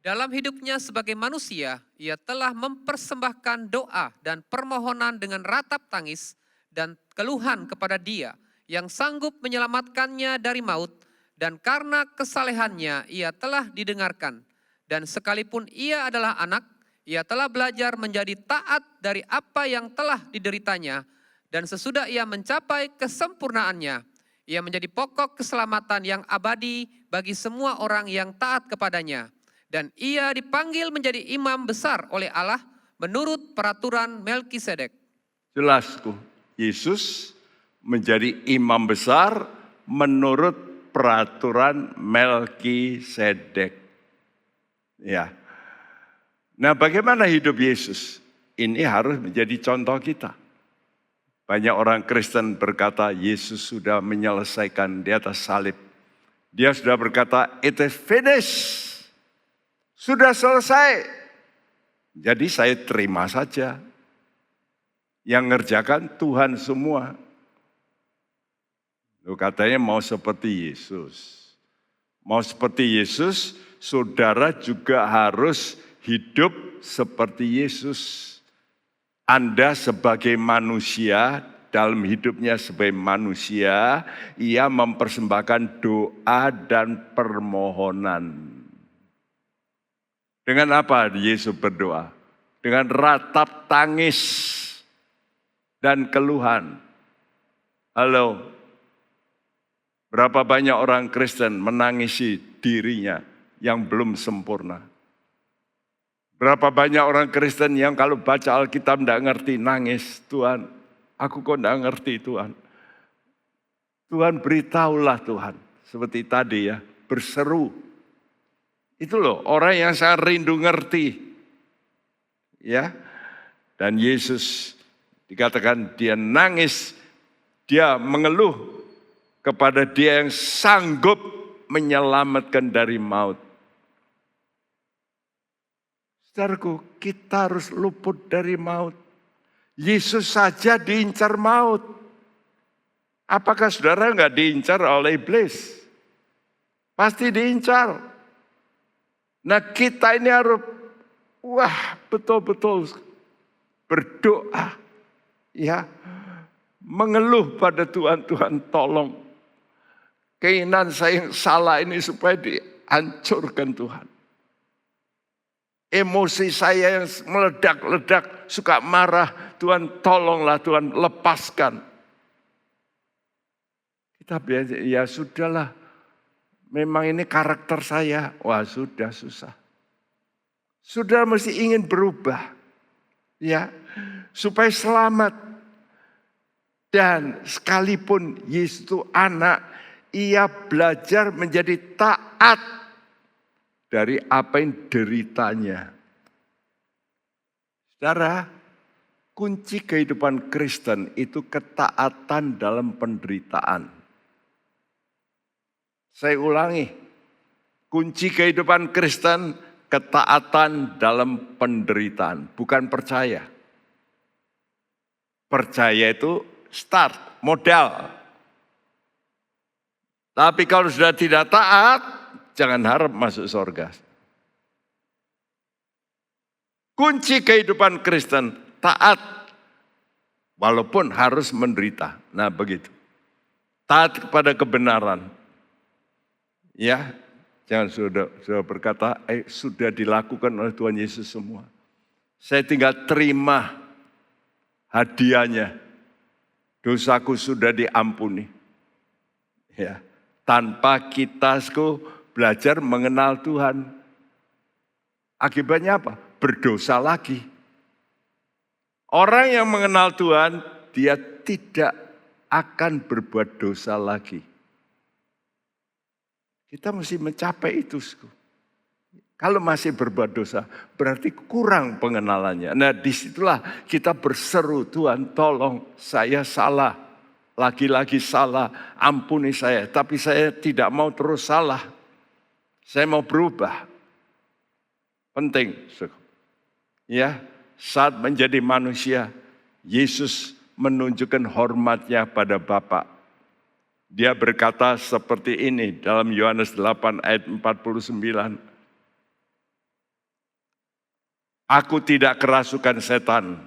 Dalam hidupnya sebagai manusia, ia telah mempersembahkan doa dan permohonan dengan ratap tangis dan keluhan kepada Dia yang sanggup menyelamatkannya dari maut, dan karena kesalehannya ia telah didengarkan. Dan sekalipun ia adalah anak, ia telah belajar menjadi taat dari apa yang telah dideritanya, dan sesudah ia mencapai kesempurnaannya, ia menjadi pokok keselamatan yang abadi bagi semua orang yang taat kepadanya. Dan ia dipanggil menjadi imam besar oleh Allah menurut peraturan Melkisedek. Jelasku, Yesus menjadi imam besar menurut peraturan Melkisedek. Ya. Nah, bagaimana hidup Yesus? Ini harus menjadi contoh kita. Banyak orang Kristen berkata Yesus sudah menyelesaikan di atas salib. Dia sudah berkata, it is finished. Sudah selesai. Jadi saya terima saja. Yang ngerjakan Tuhan semua. Katanya mau seperti Yesus. Mau seperti Yesus, saudara juga harus hidup seperti Yesus. Anda sebagai manusia, dalam hidupnya sebagai manusia, ia mempersembahkan doa dan permohonan. Dengan apa Yesus berdoa? Dengan ratap tangis dan keluhan. Halo, berapa banyak orang Kristen menangisi dirinya yang belum sempurna? Berapa banyak orang Kristen yang kalau baca Alkitab tidak ngerti, nangis, Tuhan, aku kok tidak ngerti Tuhan. Tuhan beritahulah Tuhan, seperti tadi ya, berseru. Itu loh, orang yang sangat rindu ngerti. Ya, dan Yesus dikatakan dia nangis, dia mengeluh kepada Dia yang sanggup menyelamatkan dari maut. Saudaraku, kita harus luput dari maut. Yesus saja diincar maut. Apakah saudara enggak diincar oleh iblis? Pasti diincar. Nah kita ini harus, betul-betul berdoa. Ya, mengeluh pada Tuhan, Tuhan tolong. Keinginan saya yang salah ini supaya dihancurkan Tuhan. Emosi saya yang meledak-ledak, suka marah, Tuhan tolonglah, Tuhan lepaskan. Kita biasa, ya sudahlah, memang ini karakter saya. Wah sudah susah. Sudah mesti ingin berubah. Ya, supaya selamat. Dan sekalipun Yesus itu anak, ia belajar menjadi taat dari apa yang deritanya. Saudara, kunci kehidupan Kristen itu ketaatan dalam penderitaan. Saya ulangi, kunci kehidupan Kristen ketaatan dalam penderitaan, bukan percaya. Percaya itu start, modal. Tapi kalau sudah tidak taat, jangan harap masuk surga. Kunci kehidupan Kristen, taat. Walaupun harus menderita. Nah begitu. Taat kepada kebenaran. Ya, jangan sudah berkata, sudah dilakukan oleh Tuhan Yesus semua. Saya tinggal terima hadiahnya. Dosaku sudah diampuni. Ya, tanpa kita belajar mengenal Tuhan. Akibatnya apa? Berdosa lagi. Orang yang mengenal Tuhan, dia tidak akan berbuat dosa lagi. Kita mesti mencapai itu. Kalau masih berbuat dosa, berarti kurang pengenalannya. Nah disitulah kita berseru, Tuhan tolong saya salah. Lagi-lagi salah, ampuni saya. Tapi saya tidak mau terus salah. Saya mau berubah. Penting. Ya, saat menjadi manusia, Yesus menunjukkan hormatnya pada Bapa. Dia berkata seperti ini dalam Yohanes 8 ayat 49. Aku tidak kerasukan setan,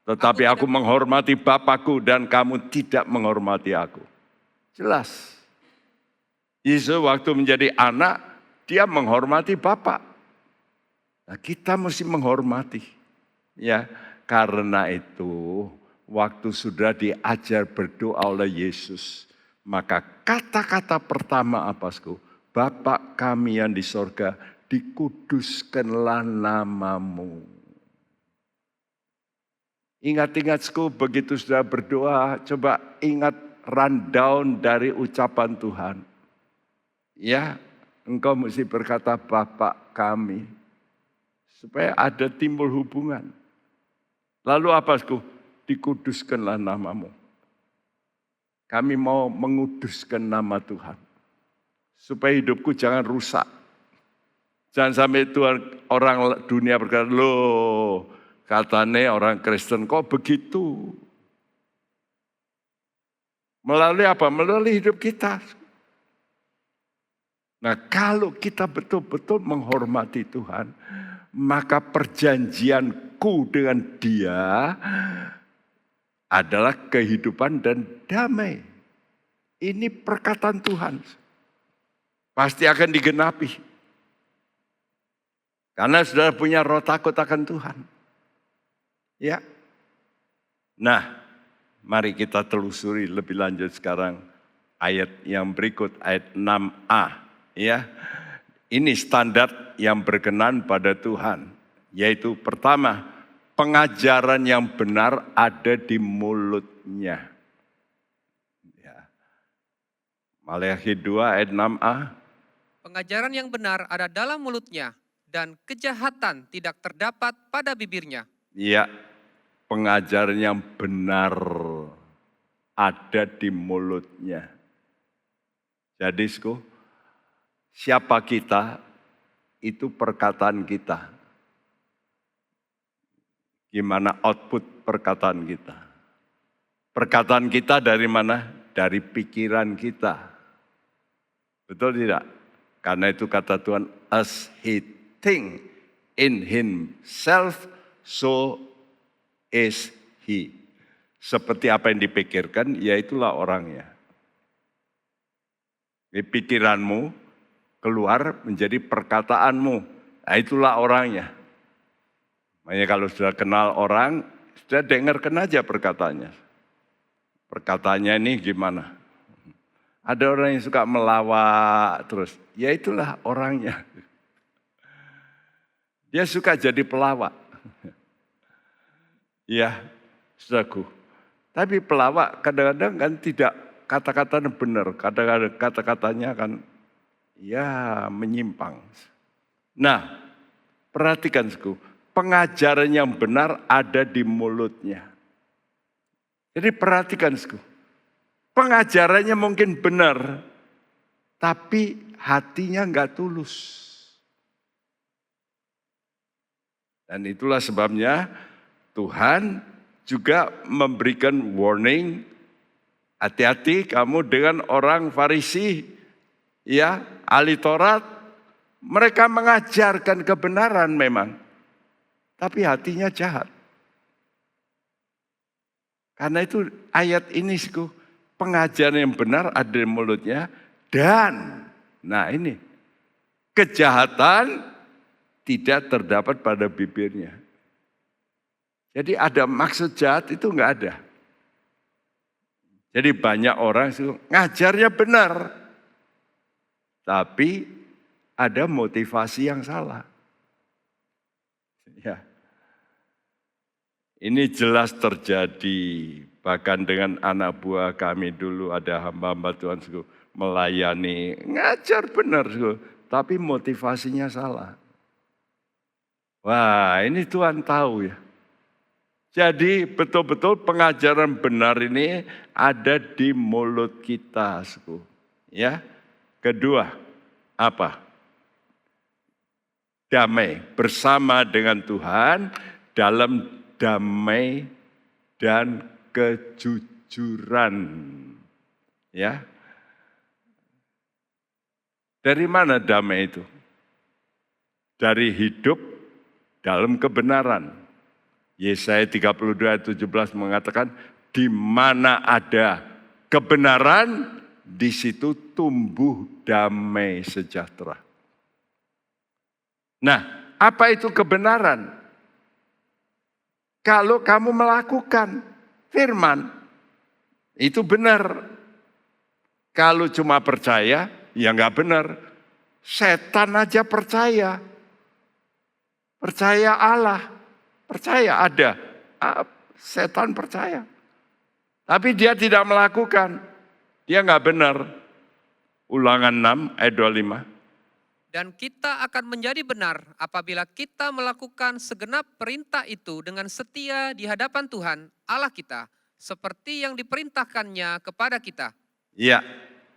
tetapi aku menghormati Bapakku dan kamu tidak menghormati aku. Jelas. Yesus waktu menjadi anak, dia menghormati Bapa. Nah, kita mesti menghormati. Ya, karena itu waktu sudah diajar berdoa oleh Yesus, maka kata-kata pertama apa, Sku? Bapa kami yang di sorga, dikuduskanlah namamu. Ingat-ingat, Sku, begitu sudah berdoa, coba ingat rundown dari ucapan Tuhan. Ya, engkau mesti berkata Bapa kami. Supaya ada timbul hubungan. Lalu apa, Sku? Dikuduskanlah namamu. Kami mau menguduskan nama Tuhan. Supaya hidupku jangan rusak. Jangan sampai Tuhan, orang dunia berkata, loh katanya orang Kristen kok begitu. Melalui apa? Melalui hidup kita. Nah kalau kita betul-betul menghormati Tuhan, maka perjanjianku dengan dia adalah kehidupan dan damai. Ini perkataan Tuhan. Pasti akan digenapi. Karena sudah punya roh takut akan Tuhan. Ya. Nah, mari kita telusuri lebih lanjut sekarang ayat yang berikut, ayat 6a. Ya. Ini standar yang berkenan pada Tuhan. Yaitu pertama, pengajaran yang benar ada di mulutnya. Ya. Maleakhi 2 ayat 6a. Pengajaran yang benar ada dalam mulutnya, dan kejahatan tidak terdapat pada bibirnya. Ya, pengajaran yang benar ada di mulutnya. Jadi, siapa kita, itu perkataan kita. Gimana output perkataan kita? Perkataan kita dari mana? Dari pikiran kita. Betul tidak? Karena itu kata Tuhan, as he think in himself, so is he. Seperti apa yang dipikirkan, ya itulah orangnya. Di pikiranmu keluar menjadi perkataanmu. Nah itulah orangnya. Makanya kalau sudah kenal orang, sudah dengarkan aja perkataannya. Perkataannya ini gimana? Ada orang yang suka melawak terus. Ya itulah orangnya. Dia suka jadi pelawak. Ya, saudaraku. Tapi pelawak kadang-kadang kan tidak kata-katanya benar. Kadang-kadang kata-katanya kan ya menyimpang. Nah, perhatikan, pengajaran yang benar ada di mulutnya. Jadi perhatikan, saudara. Pengajarannya mungkin benar, tapi hatinya enggak tulus. Dan itulah sebabnya Tuhan juga memberikan warning, hati-hati kamu dengan orang Farisi, ya, ahli Taurat. Mereka mengajarkan kebenaran memang, tapi hatinya jahat. Karena itu ayat ini, pengajaran yang benar ada di mulutnya dan, nah ini, kejahatan tidak terdapat pada bibirnya. Jadi ada maksud jahat itu enggak ada. Jadi banyak orang ngajarnya benar, tapi ada motivasi yang salah. Ya. Ini jelas terjadi, bahkan dengan anak buah kami dulu ada hamba-hamba Tuhan melayani, ngajar benar, tapi motivasinya salah. Wah, ini Tuhan tahu ya. Jadi betul-betul pengajaran benar ini ada di mulut kita, ya. Kedua, apa? Damai bersama dengan Tuhan dalam damai dan kejujuran. Ya. Dari mana damai itu? Dari hidup dalam kebenaran. Yesaya 32 ayat 17 mengatakan, di mana ada kebenaran, di situ tumbuh damai sejahtera. Nah, apa itu kebenaran? Kalau kamu melakukan firman, itu benar. Kalau cuma percaya, ya enggak benar. Setan aja percaya. Percaya Allah, percaya ada. Setan percaya. Tapi dia tidak melakukan. Dia enggak benar. Ulangan 6 ayat 25. Dan kita akan menjadi benar apabila kita melakukan segenap perintah itu dengan setia di hadapan Tuhan Allah kita, seperti yang diperintahkannya kepada kita. Ya,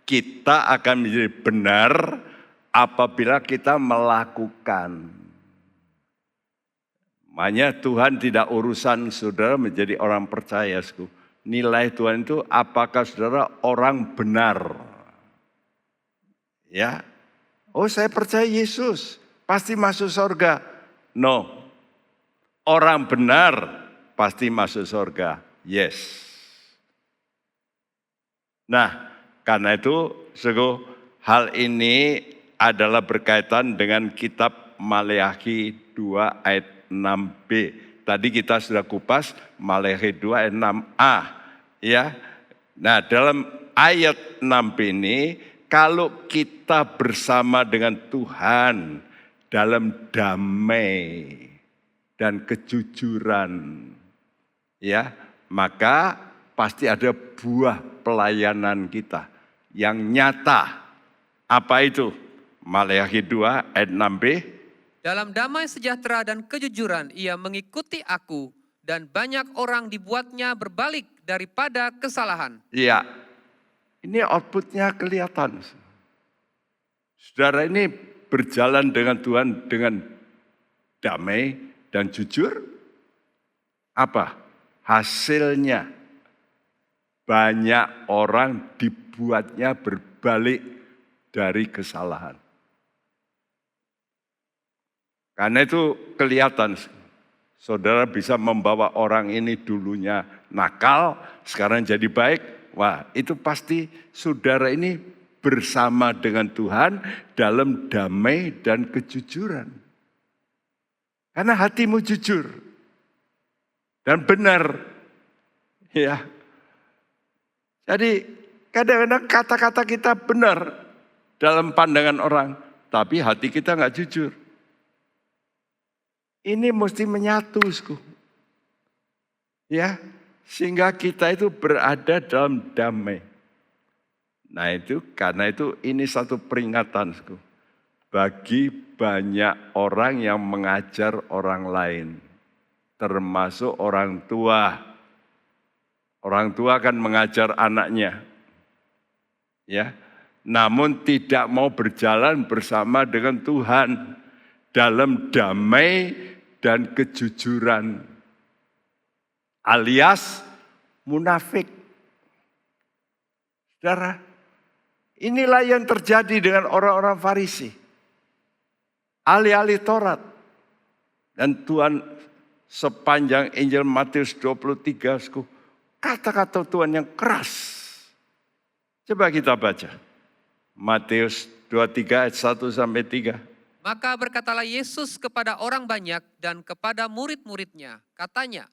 kita akan menjadi benar apabila kita melakukan. Makanya Tuhan tidak urusan saudara menjadi orang percaya. Nilai Tuhan itu apakah saudara orang benar. Ya. Oh, saya percaya Yesus, pasti masuk surga. No. Orang benar pasti masuk surga. Yes. Nah, karena itu hal ini adalah berkaitan dengan kitab Maleakhi 2 ayat 6b. Tadi kita sudah kupas Maleakhi 2 ayat 6a. Ya. Nah, dalam ayat 6b ini, kalau kita bersama dengan Tuhan dalam damai dan kejujuran, ya, maka pasti ada buah pelayanan kita yang nyata. Apa itu? Maleakhi 2 ayat 6b. Dalam damai sejahtera dan kejujuran ia mengikuti aku, dan banyak orang dibuatnya berbalik daripada kesalahan. Iya. Ini outputnya kelihatan. Saudara ini berjalan dengan Tuhan dengan damai dan jujur. Apa? Hasilnya banyak orang dibuatnya berbalik dari kesalahan. Karena itu kelihatan. Saudara bisa membawa orang ini dulunya nakal, sekarang jadi baik. Wah, itu pasti saudara ini bersama dengan Tuhan dalam damai dan kejujuran. Karena hatimu jujur dan benar. Ya. Jadi kadang-kadang kata-kata kita benar dalam pandangan orang, tapi hati kita enggak jujur. Ini mesti menyatu, ya, sehingga kita itu berada dalam damai. Nah itu, karena itu ini satu peringatan bagi banyak orang yang mengajar orang lain, termasuk orang tua. Orang tua kan mengajar anaknya, ya. Namun tidak mau berjalan bersama dengan Tuhan dalam damai dan kejujuran, alias munafik. Saudara, inilah yang terjadi dengan orang-orang Farisi, ahli-ahli Taurat. Dan Tuhan sepanjang Injil Matius 23, kata-kata Tuhan yang keras. Coba kita baca. Matius 23 ayat 1 sampai 3. Maka berkatalah Yesus kepada orang banyak dan kepada murid-muridnya. Katanya,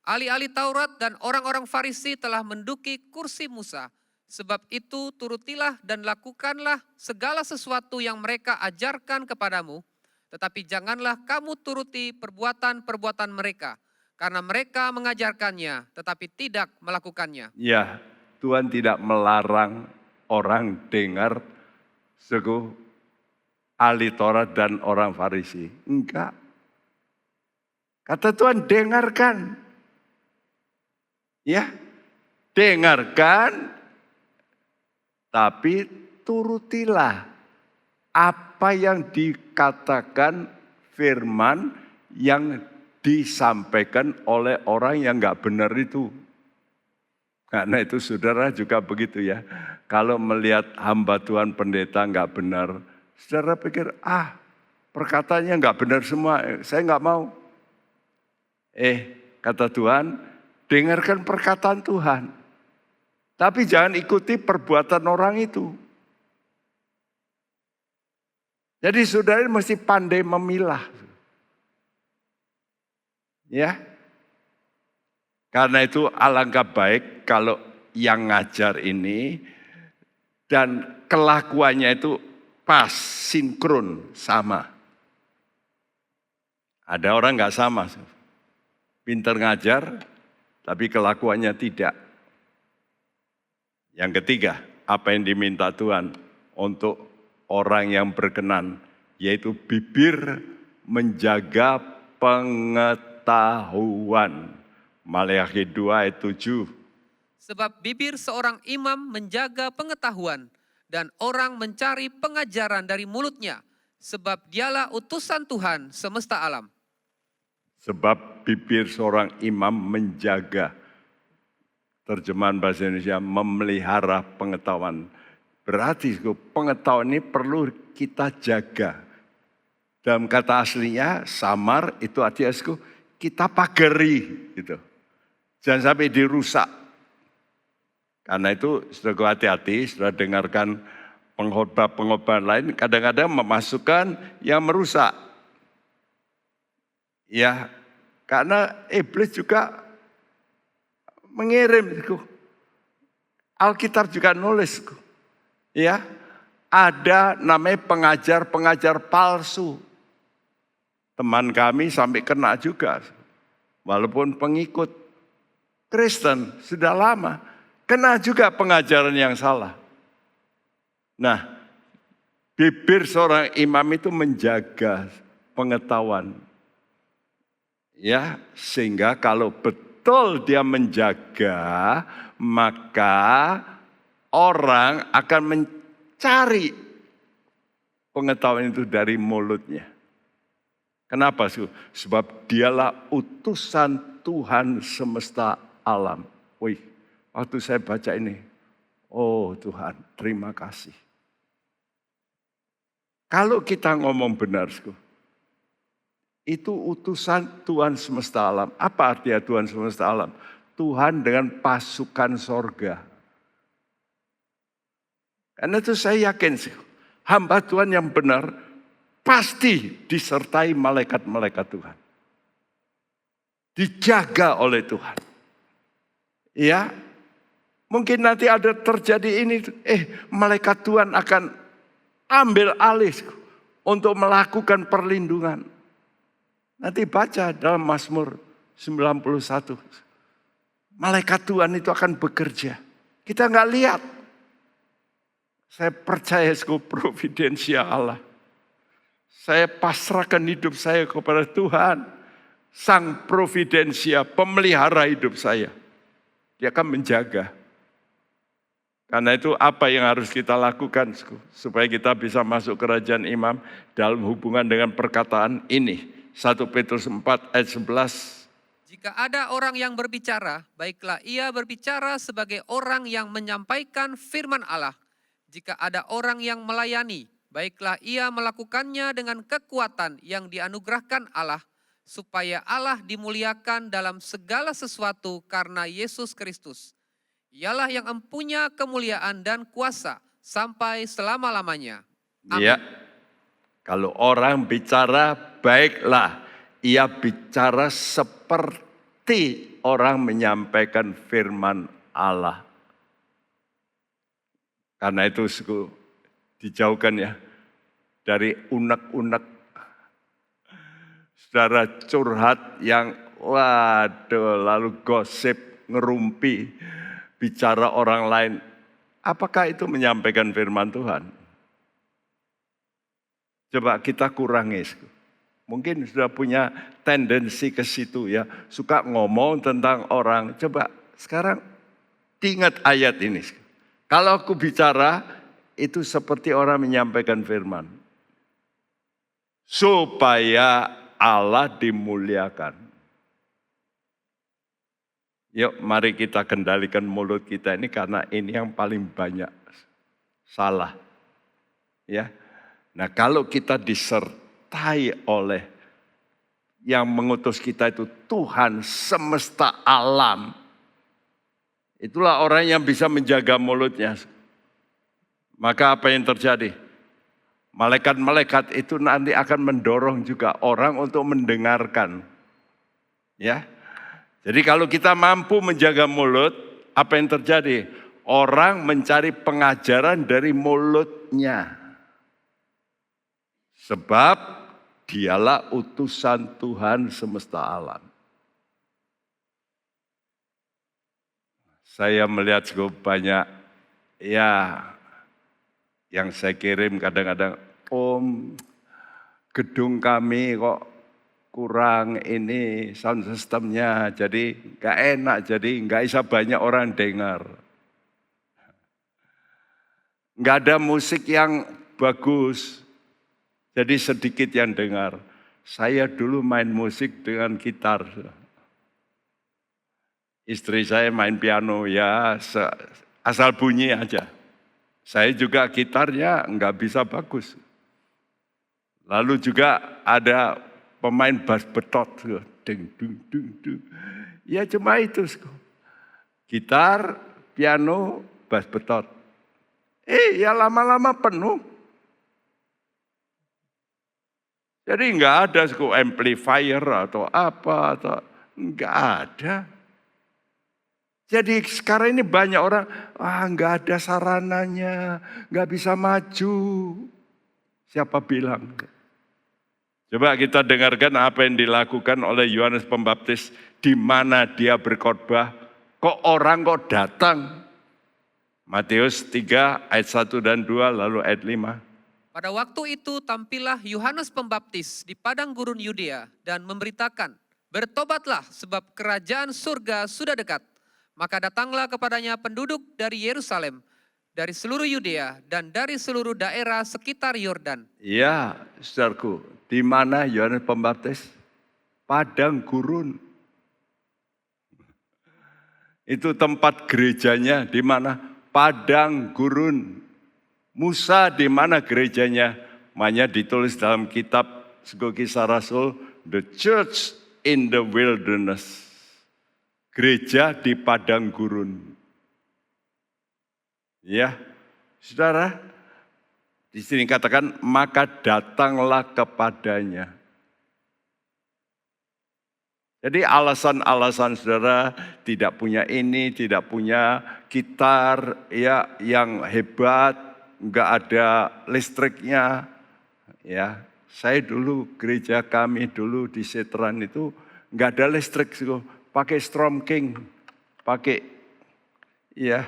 ahli-ahli Taurat dan orang-orang Farisi telah menduduki kursi Musa. Sebab itu turutilah dan lakukanlah segala sesuatu yang mereka ajarkan kepadamu. Tetapi janganlah kamu turuti perbuatan-perbuatan mereka. Karena mereka mengajarkannya tetapi tidak melakukannya. Ya, Tuhan tidak melarang orang dengar suku ahli Taurat dan orang Farisi. Enggak. Kata Tuhan, dengarkan. Ya, dengarkan, tapi turutilah apa yang dikatakan firman yang disampaikan oleh orang yang enggak benar itu. Karena itu saudara juga begitu ya. Kalau melihat hamba Tuhan pendeta enggak benar, saudara pikir, perkataannya enggak benar semua, saya enggak mau. Kata Tuhan, dengarkan perkataan Tuhan. Tapi jangan ikuti perbuatan orang itu. Jadi saudara mesti pandai memilah. Ya. Karena itu alangkah baik kalau yang ngajar ini dan kelakuannya itu pas, sinkron, sama. Ada orang nggak sama, pintar ngajar, tapi kelakuannya tidak. Yang ketiga, apa yang diminta Tuhan untuk orang yang berkenan, yaitu bibir menjaga pengetahuan. Maleakhi 2 ayat 7. Sebab bibir seorang imam menjaga pengetahuan dan orang mencari pengajaran dari mulutnya. Sebab dialah utusan Tuhan semesta alam. Sebab bibir seorang imam menjaga, terjemahan bahasa Indonesia, memelihara pengetahuan. Berarti pengetahuan ini perlu kita jaga. Dalam kata aslinya, samar itu artinya kita pagari gitu. Jangan sampai dirusak. Karena itu saudara hati-hati, saudara dengarkan pengkhotbah lain kadang-kadang memasukkan yang merusak. Ya, karena iblis juga mengirim. Alkitab juga nulis. Ya, ada namanya pengajar-pengajar palsu. Teman kami sampai kena juga. Walaupun pengikut Kristen sudah lama, kena juga pengajaran yang salah. Nah, bibir seorang imam itu menjaga pengetahuan. Ya, sehingga kalau betul dia menjaga, maka orang akan mencari pengetahuan itu dari mulutnya. Kenapa? Sebab dialah utusan Tuhan semesta alam. Wih, waktu saya baca ini, oh Tuhan, terima kasih. Kalau kita ngomong benar, itu utusan Tuhan semesta alam. Apa artinya Tuhan semesta alam? Tuhan dengan pasukan sorga. Karena itu saya yakin hamba Tuhan yang benar pasti disertai malaikat-malaikat Tuhan. Dijaga oleh Tuhan. Ya, mungkin nanti ada terjadi ini, malaikat Tuhan akan ambil alih untuk melakukan perlindungan. Nanti baca dalam Mazmur 91. Malaikat Tuhan itu akan bekerja. Kita nggak lihat. Saya percaya providensia Allah. Saya pasrahkan hidup saya kepada Tuhan. Sang providensia, pemelihara hidup saya. Dia akan menjaga. Karena itu apa yang harus kita lakukan supaya kita bisa masuk kerajaan imam dalam hubungan dengan perkataan ini. 1 Petrus 4 ayat 11. Jika ada orang yang berbicara, baiklah ia berbicara sebagai orang yang menyampaikan firman Allah. Jika ada orang yang melayani, baiklah ia melakukannya dengan kekuatan yang dianugerahkan Allah, supaya Allah dimuliakan dalam segala sesuatu karena Yesus Kristus. Ialah yang empunya kemuliaan dan kuasa sampai selama-lamanya. Amin. Ya, kalau orang bicara, baiklah ia bicara seperti orang menyampaikan firman Allah. Karena itu dijauhkan ya dari unek-unek saudara curhat yang waduh lalu gosip, ngerumpi, bicara orang lain. Apakah itu menyampaikan firman Tuhan? Coba kita kurangi. Mungkin sudah punya tendensi ke situ ya. Suka ngomong tentang orang. Coba sekarang diingat ayat ini. Kalau aku bicara itu seperti orang menyampaikan firman. Supaya Allah dimuliakan. Yuk mari kita kendalikan mulut kita ini karena ini yang paling banyak salah. Ya. Nah kalau kita disertai oleh yang mengutus kita itu Tuhan semesta alam. Itulah orang yang bisa menjaga mulutnya. Maka apa yang terjadi? Malaikat-malaikat itu nanti akan mendorong juga orang untuk mendengarkan. Ya. Jadi kalau kita mampu menjaga mulut, apa yang terjadi? Orang mencari pengajaran dari mulutnya. Sebab dialah utusan Tuhan semesta alam. Saya melihat cukup banyak ya yang saya kirim kadang-kadang, Om, gedung kami kok kurang ini sound systemnya, jadi gak enak, jadi gak bisa banyak orang dengar. Gak ada musik yang bagus, jadi sedikit yang dengar. Saya dulu main musik dengan gitar. Istri saya main piano ya asal bunyi aja. Saya juga gitarnya nggak bisa bagus. Lalu juga ada pemain bass betot. Ding, dung, dung, dung. Ya cuma itu. Gitar, piano, bass betot. Ya lama-lama penuh. Jadi nggak ada amplifier atau apa. Nggak ada. Jadi sekarang ini banyak orang, nggak ada sarananya, nggak bisa maju. Siapa bilang? Coba kita dengarkan apa yang dilakukan oleh Yohanes Pembaptis, di mana dia berkhotbah, kok orang kok datang. Matius 3 ayat 1 dan 2 lalu ayat 5. Pada waktu itu tampillah Yohanes Pembaptis di padang gurun Yudea dan memberitakan, bertobatlah sebab kerajaan surga sudah dekat. Maka datanglah kepadanya penduduk dari Yerusalem, dari seluruh Yudea, dan dari seluruh daerah sekitar Yordan. Ya, saudaraku, di mana Yohanes Pembaptis? Padang gurun. Itu tempat gerejanya di mana? Padang gurun. Musa di mana gerejanya? Makanya ditulis dalam kitab Kisah Rasul, The Church in the Wilderness. Gereja di padang gurun. Ya, saudara, di sini katakan, maka datanglah kepadanya. Jadi alasan-alasan saudara tidak punya ini, tidak punya gitar ya yang hebat, enggak ada listriknya. Ya, saya dulu gereja kami dulu di Setran itu enggak ada listrik, pakai Storm King, pakai ya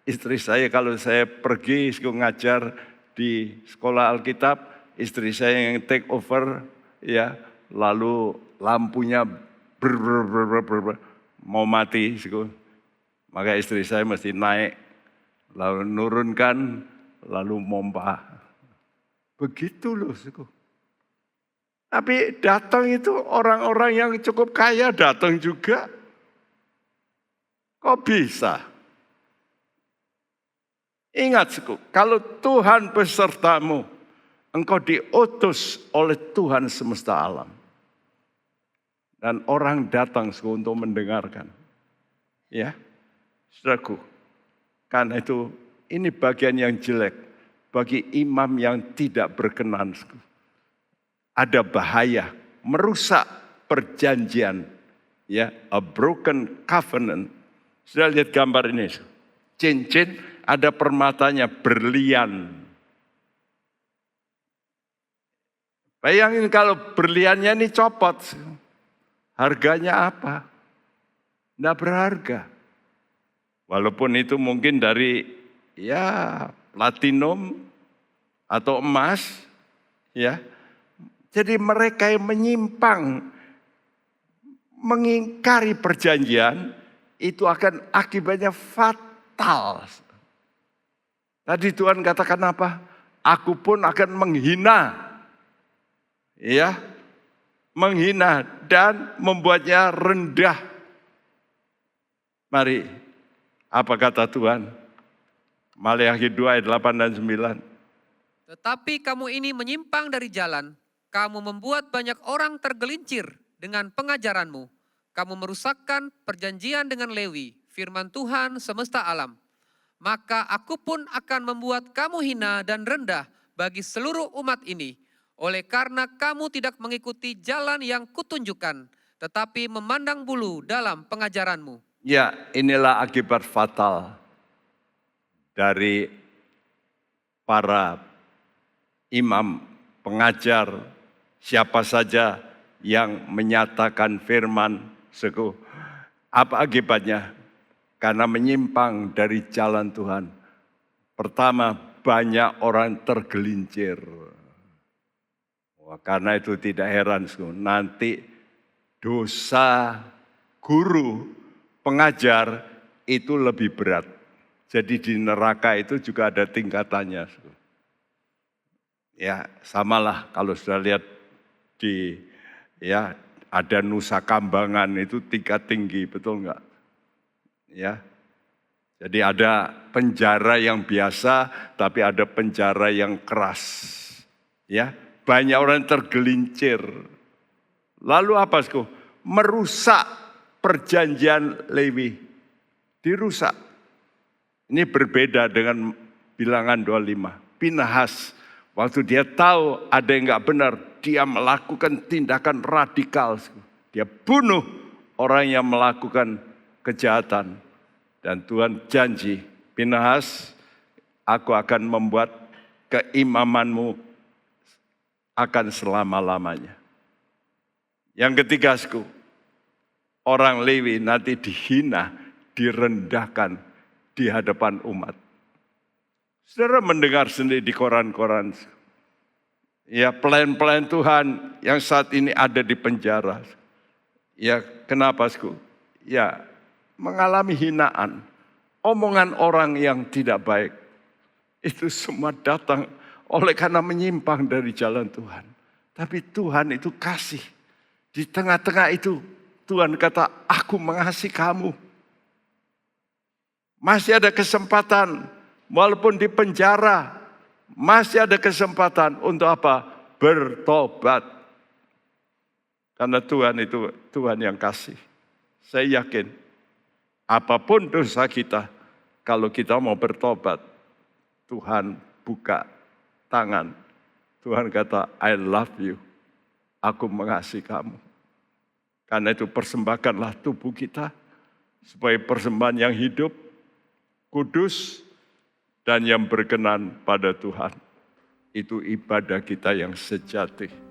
istri saya kalau saya pergi ngajar di sekolah Alkitab istri saya yang take over, ya, lalu lampunya mau mati, maka istri saya mesti naik, lalu nurunkan, lalu mompa. Begitu loh, Tapi datang itu orang-orang yang cukup kaya datang juga. Kok bisa? Ingat, kalau Tuhan besertamu, engkau diutus oleh Tuhan semesta alam. Dan orang datang untuk mendengarkan. Ya, saudaraku. Karena itu, ini bagian yang jelek bagi imam yang tidak berkenan. Ada bahaya, merusak perjanjian. Ya, a broken covenant. Sudah lihat gambar ini. Cincin ada permatanya berlian. Bayangin kalau berliannya ini copot. Harganya apa? Tidak berharga. Walaupun itu mungkin dari platinum atau emas. Ya. Jadi mereka yang menyimpang, mengingkari perjanjian, itu akan akibatnya fatal. Tadi Tuhan katakan apa? Aku pun akan menghina. Ya, menghina dan membuatnya rendah. Mari, apa kata Tuhan? Maleakhi 2 ayat 8 dan 9. Tetapi kamu ini menyimpang dari jalan, kamu membuat banyak orang tergelincir dengan pengajaranmu. Kamu merusakkan perjanjian dengan Lewi, firman Tuhan semesta alam. Maka aku pun akan membuat kamu hina dan rendah bagi seluruh umat ini. Oleh karena kamu tidak mengikuti jalan yang kutunjukkan, tetapi memandang bulu dalam pengajaranmu. Ya, inilah akibat fatal dari para imam, pengajar, siapa saja yang menyatakan firman sekuh. Apa akibatnya? Karena menyimpang dari jalan Tuhan. Pertama, banyak orang tergelincir. Karena itu tidak heran, nanti dosa guru, pengajar itu lebih berat. Jadi di neraka itu juga ada tingkatannya. Ya, samalah kalau sudah lihat ada Nusa Kambangan itu tingkat tinggi, betul enggak? Ya. Jadi ada penjara yang biasa, tapi ada penjara yang keras. Ya, banyak orang tergelincir. Lalu apa, merusak perjanjian Lewi. Dirusak. Ini berbeda dengan bilangan 25. Pinhas, waktu dia tahu ada yang enggak benar, dia melakukan tindakan radikal. Dia bunuh orang yang melakukan kejahatan. Dan Tuhan janji, Pinhas, aku akan membuat keimamanmu akan selama-lamanya. Yang ketiga, orang Lewi nanti dihina, direndahkan di hadapan umat. Saudara mendengar sendiri di koran-koran. Ya, pelayan-pelayan Tuhan yang saat ini ada di penjara. Ya, kenapa, Ya, mengalami hinaan, omongan orang yang tidak baik. Itu semua datang oleh karena menyimpang dari jalan Tuhan. Tapi Tuhan itu kasih. Di tengah-tengah itu Tuhan kata, aku mengasihi kamu. Masih ada kesempatan, walaupun di penjara, masih ada kesempatan untuk apa? Bertobat. Karena Tuhan itu Tuhan yang kasih. Saya yakin, apapun dosa kita, kalau kita mau bertobat, Tuhan buka tangan. Tuhan kata, I love you. Aku mengasihi kamu. Karena itu persembahkanlah tubuh kita sebagai persembahan yang hidup, kudus, dan yang berkenan pada Tuhan. Itu ibadah kita yang sejati.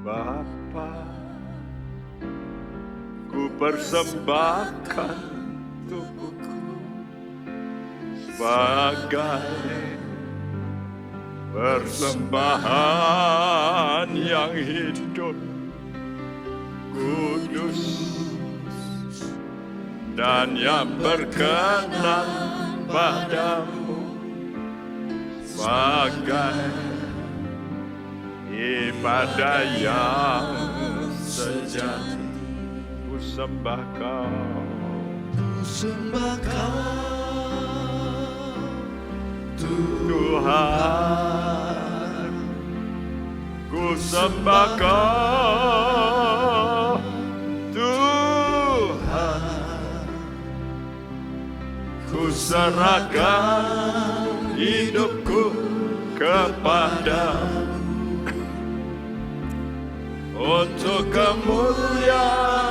Bapa, ku persembahkan tubuhku sebagai persembahan yang hidup, kudus, dan yang berkenan padamu, sebagai ibadah yang sejati. Ku sembah Kau, sembah Kau Tuhan, ku sembah Kau, Tuhan, ku serahkan hidupku kepadamu untuk kemuliaan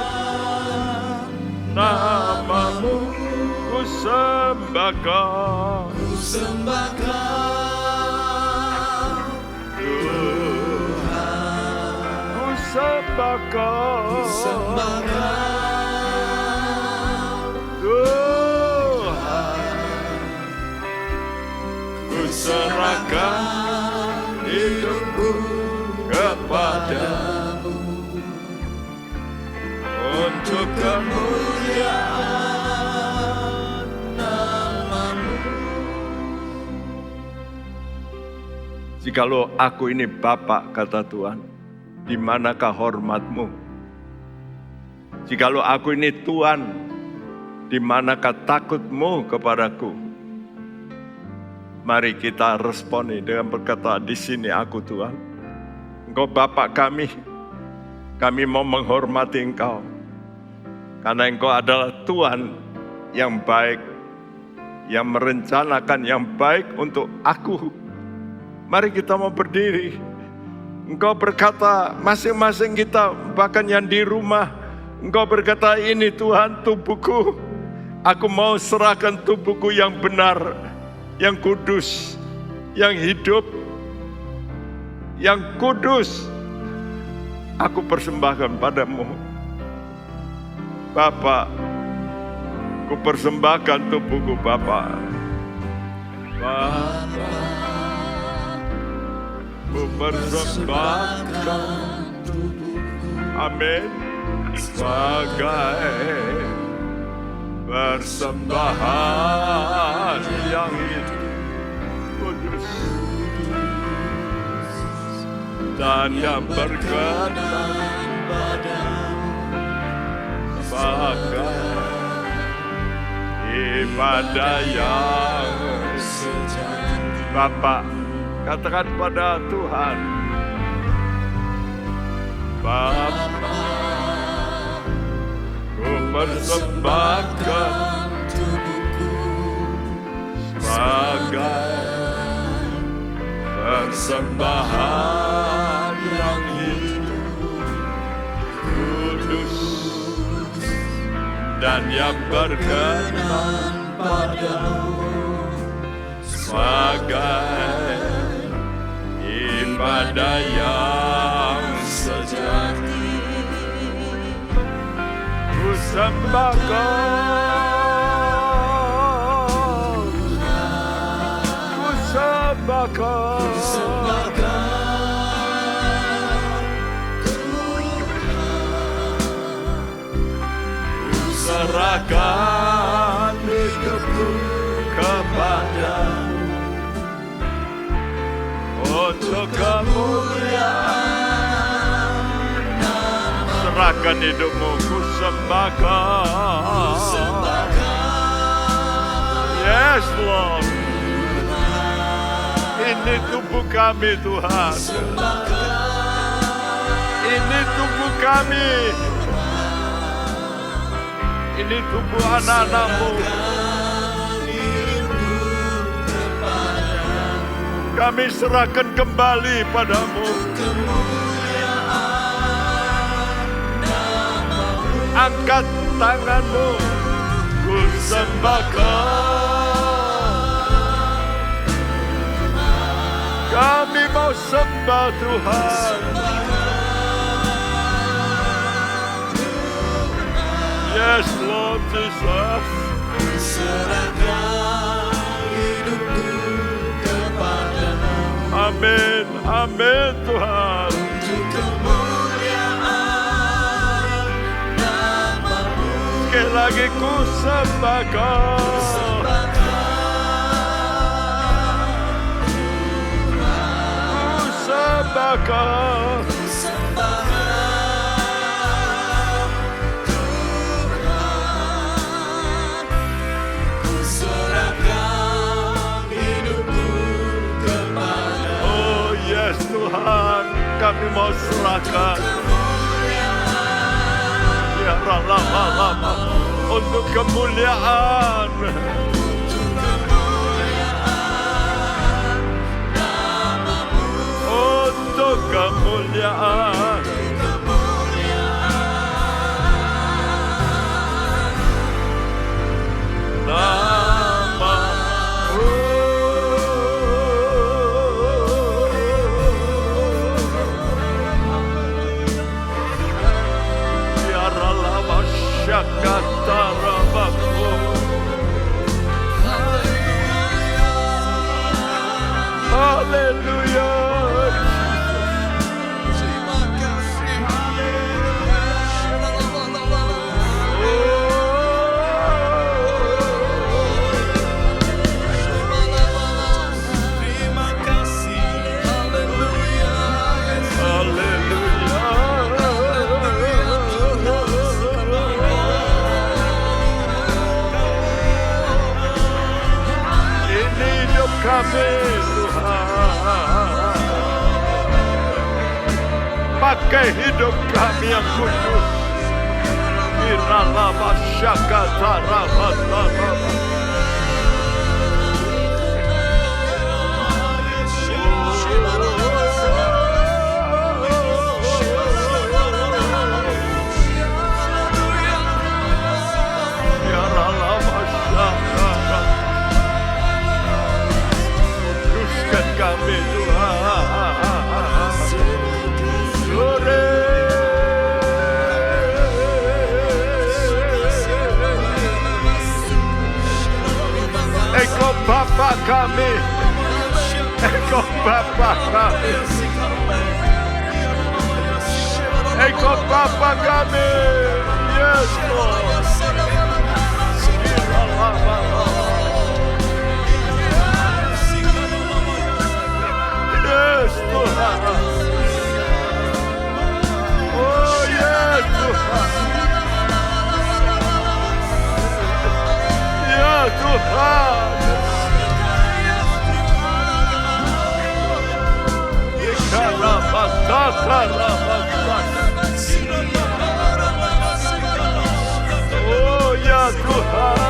nama-Mu. Ku sembah Kau, sembah Kau Tuhan, ku sembah Kau, sembah Kau Tuhan, ku serahkan hidupku kepadamu untuk kemuliaan nama-Mu. Jikalau aku ini Bapa, kata Tuhan, di manakah hormat-Mu? Jikalau aku ini Tuhan, di manakah takut-Mu kepadaku? Mari kita responi dengan berkata, di sini aku Tuhan. Engkau Bapa kami mau menghormati Engkau. Karena Engkau adalah Tuhan yang baik, yang merencanakan yang baik untuk aku. Mari kita mau berdiri. Engkau berkata, masing-masing kita, bahkan yang di rumah, Engkau berkata, ini Tuhan tubuhku. Aku mau serahkan tubuhku yang benar, yang kudus, yang hidup, yang kudus. Aku persembahkan padamu. Bapa, ku persembahkan tubuhku Bapa. Bapa, ku persembahkan tubuhku, amin, sebagai persembahan yang hidup, kudus, dan yang berkenan padamu, sebagai ibadah yang sejati. Bapa, katakan pada Tuhan, Bapa, ku persembahkan tubuhku sebagai persembahan yang hidup, kudus, dan yang berkenan padamu, sebagai ibadah yang sejati. Ku sembah Kau, ku sembah Kau, serahkan hidupku kepadamu untuk kemuliaan. Serahkan hidupmu, ku sembah Kau. Yes Lord, ini tubuh kami Tuhan, ini tubuh kami. Ini tubuh anak-anak-Mu. Kami serahkan kembali padamu. Angkat tangan-Mu, ku sembah Kau. Kami mau sembah Tuhan. Yes, Lord Jesus. Serahkan hidupku kepadamu Amin, amin Tuhan. untuk kemuliaan nama-Mu. Sekali lagi ku sembah Kau. Ku sembah Kau. Oh yes Tuhan, kami mau serahkan. Ya lama-lama untuk kemuliaan. Untuk kemuliaan. Nama-Mu. Biarlah lama syakatarabaku. Haleluya. Ini hidup kami Tuhan. Pakai hidup kami yang kudus. Iralama syakatarabasaraba. Iralama syakatarabasaraba. Kuduskan kami Tuhan. Sore. Engkau Bapa kami. Engkau Bapa kami. Engkau Bapa kami. Yes Lord. Yes Tuhan. Oh yes Tuhan. Ya Tuhan. Oh ya Tuhan.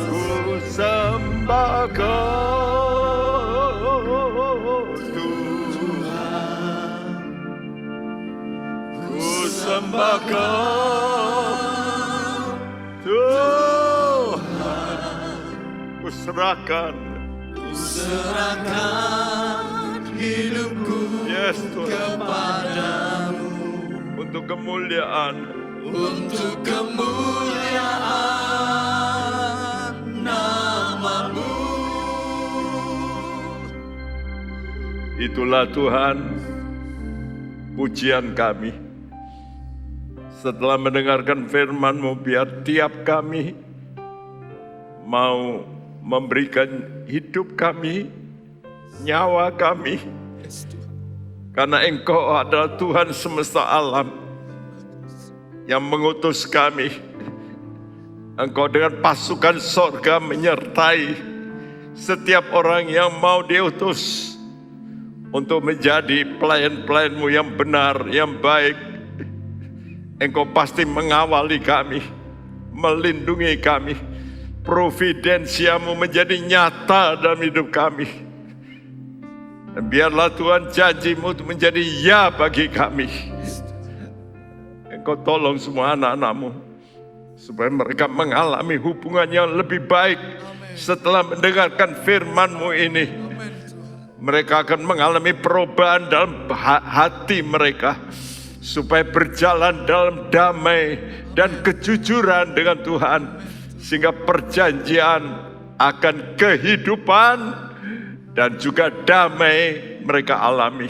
Ku sembah Kau Tuhan. Ku sembah Kau Tuhan. Ku serahkan. Hidupku Yes Tuhan. kepadamu Untuk kemuliaan. untuk kemuliaan nama-Mu. Itulah Tuhan pujian kami. Setelah mendengarkan firman-Mu, biar tiap kami mau memberikan hidup kami, nyawa kami. Karena Engkau adalah Tuhan semesta alam yang mengutus kami. Engkau dengan pasukan sorga menyertai setiap orang yang mau diutus untuk menjadi pelayan-pelayan-Mu yang benar, yang baik. Engkau pasti mengawali kami, melindungi kami. Providensia-Mu menjadi nyata dalam hidup kami. Dan biarlah Tuhan janji-Mu itu menjadi ya bagi kami. Engkau tolong semua anak-anak-Mu supaya mereka mengalami hubungan yang lebih baik setelah mendengarkan firman-Mu ini. Mereka akan mengalami perubahan dalam hati mereka, supaya berjalan dalam damai dan kejujuran dengan Tuhan, sehingga perjanjian akan kehidupan dan juga damai mereka alami.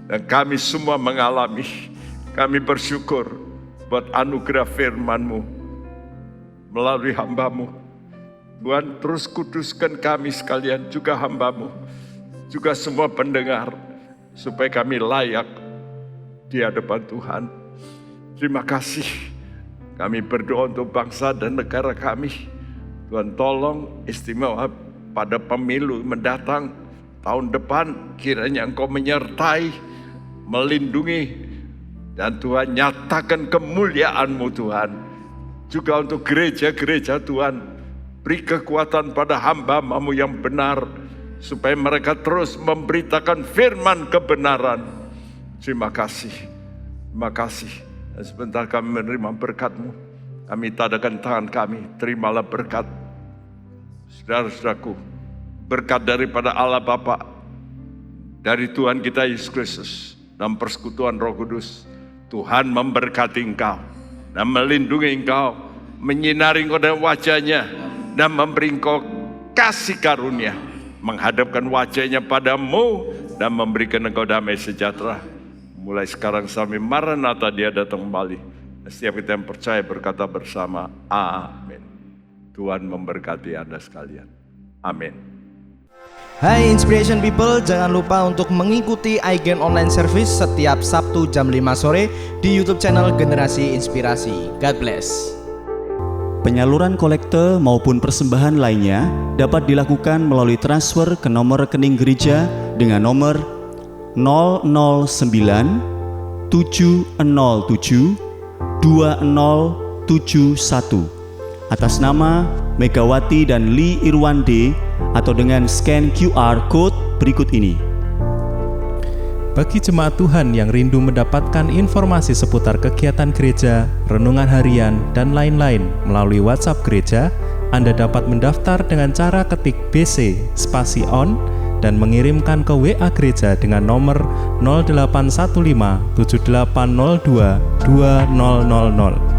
Dan kami semua mengalami. Kami bersyukur buat anugerah firman-Mu melalui hamba-Mu. Tuhan, terus kuduskan kami sekalian, juga hamba-Mu, juga semua pendengar, supaya kami layak di hadapan Tuhan. Terima kasih. Kami berdoa untuk bangsa dan negara kami. Tuhan, tolong istimewa pada pemilu mendatang tahun depan, kiranya Engkau menyertai, melindungi, dan Tuhan nyatakan kemuliaan-Mu Tuhan. Juga untuk gereja-gereja Tuhan, beri kekuatan pada hamba-Mu yang benar, supaya mereka terus memberitakan firman kebenaran. Terima kasih. Terima kasih. Dan sebentar kami menerima berkat-Mu. Kami tadakan tangan kami, terimalah berkat. Saudara-saudaraku, berkat daripada Allah Bapa, dari Tuhan kita Yesus Kristus, dan persekutuan Roh Kudus. Tuhan memberkati engkau dan melindungi engkau, menyinari engkau dengan wajah-Nya, dan memberi engkau kasih karunia, menghadapkan wajah-Nya padamu dan memberikan engkau damai sejahtera. Mulai sekarang sampai Maranatha Dia datang kembali. Setiap kita yang percaya berkata bersama, amin. Tuhan memberkati Anda sekalian. Amin. Hai Inspiration People, jangan lupa untuk mengikuti iGen Online Service setiap Sabtu jam 5 sore di YouTube channel Generasi Inspirasi. God bless. Penyaluran kolekte maupun persembahan lainnya dapat dilakukan melalui transfer ke nomor rekening gereja dengan nomor 009 707 2071 atas nama Megawati dan Lee Irwande, atau dengan scan QR Code berikut ini. Bagi jemaat Tuhan yang rindu mendapatkan informasi seputar kegiatan gereja, renungan harian, dan lain-lain melalui WhatsApp gereja, Anda dapat mendaftar dengan cara ketik BC spasi on dan mengirimkan ke WA gereja dengan nomor 0815 7802 2000.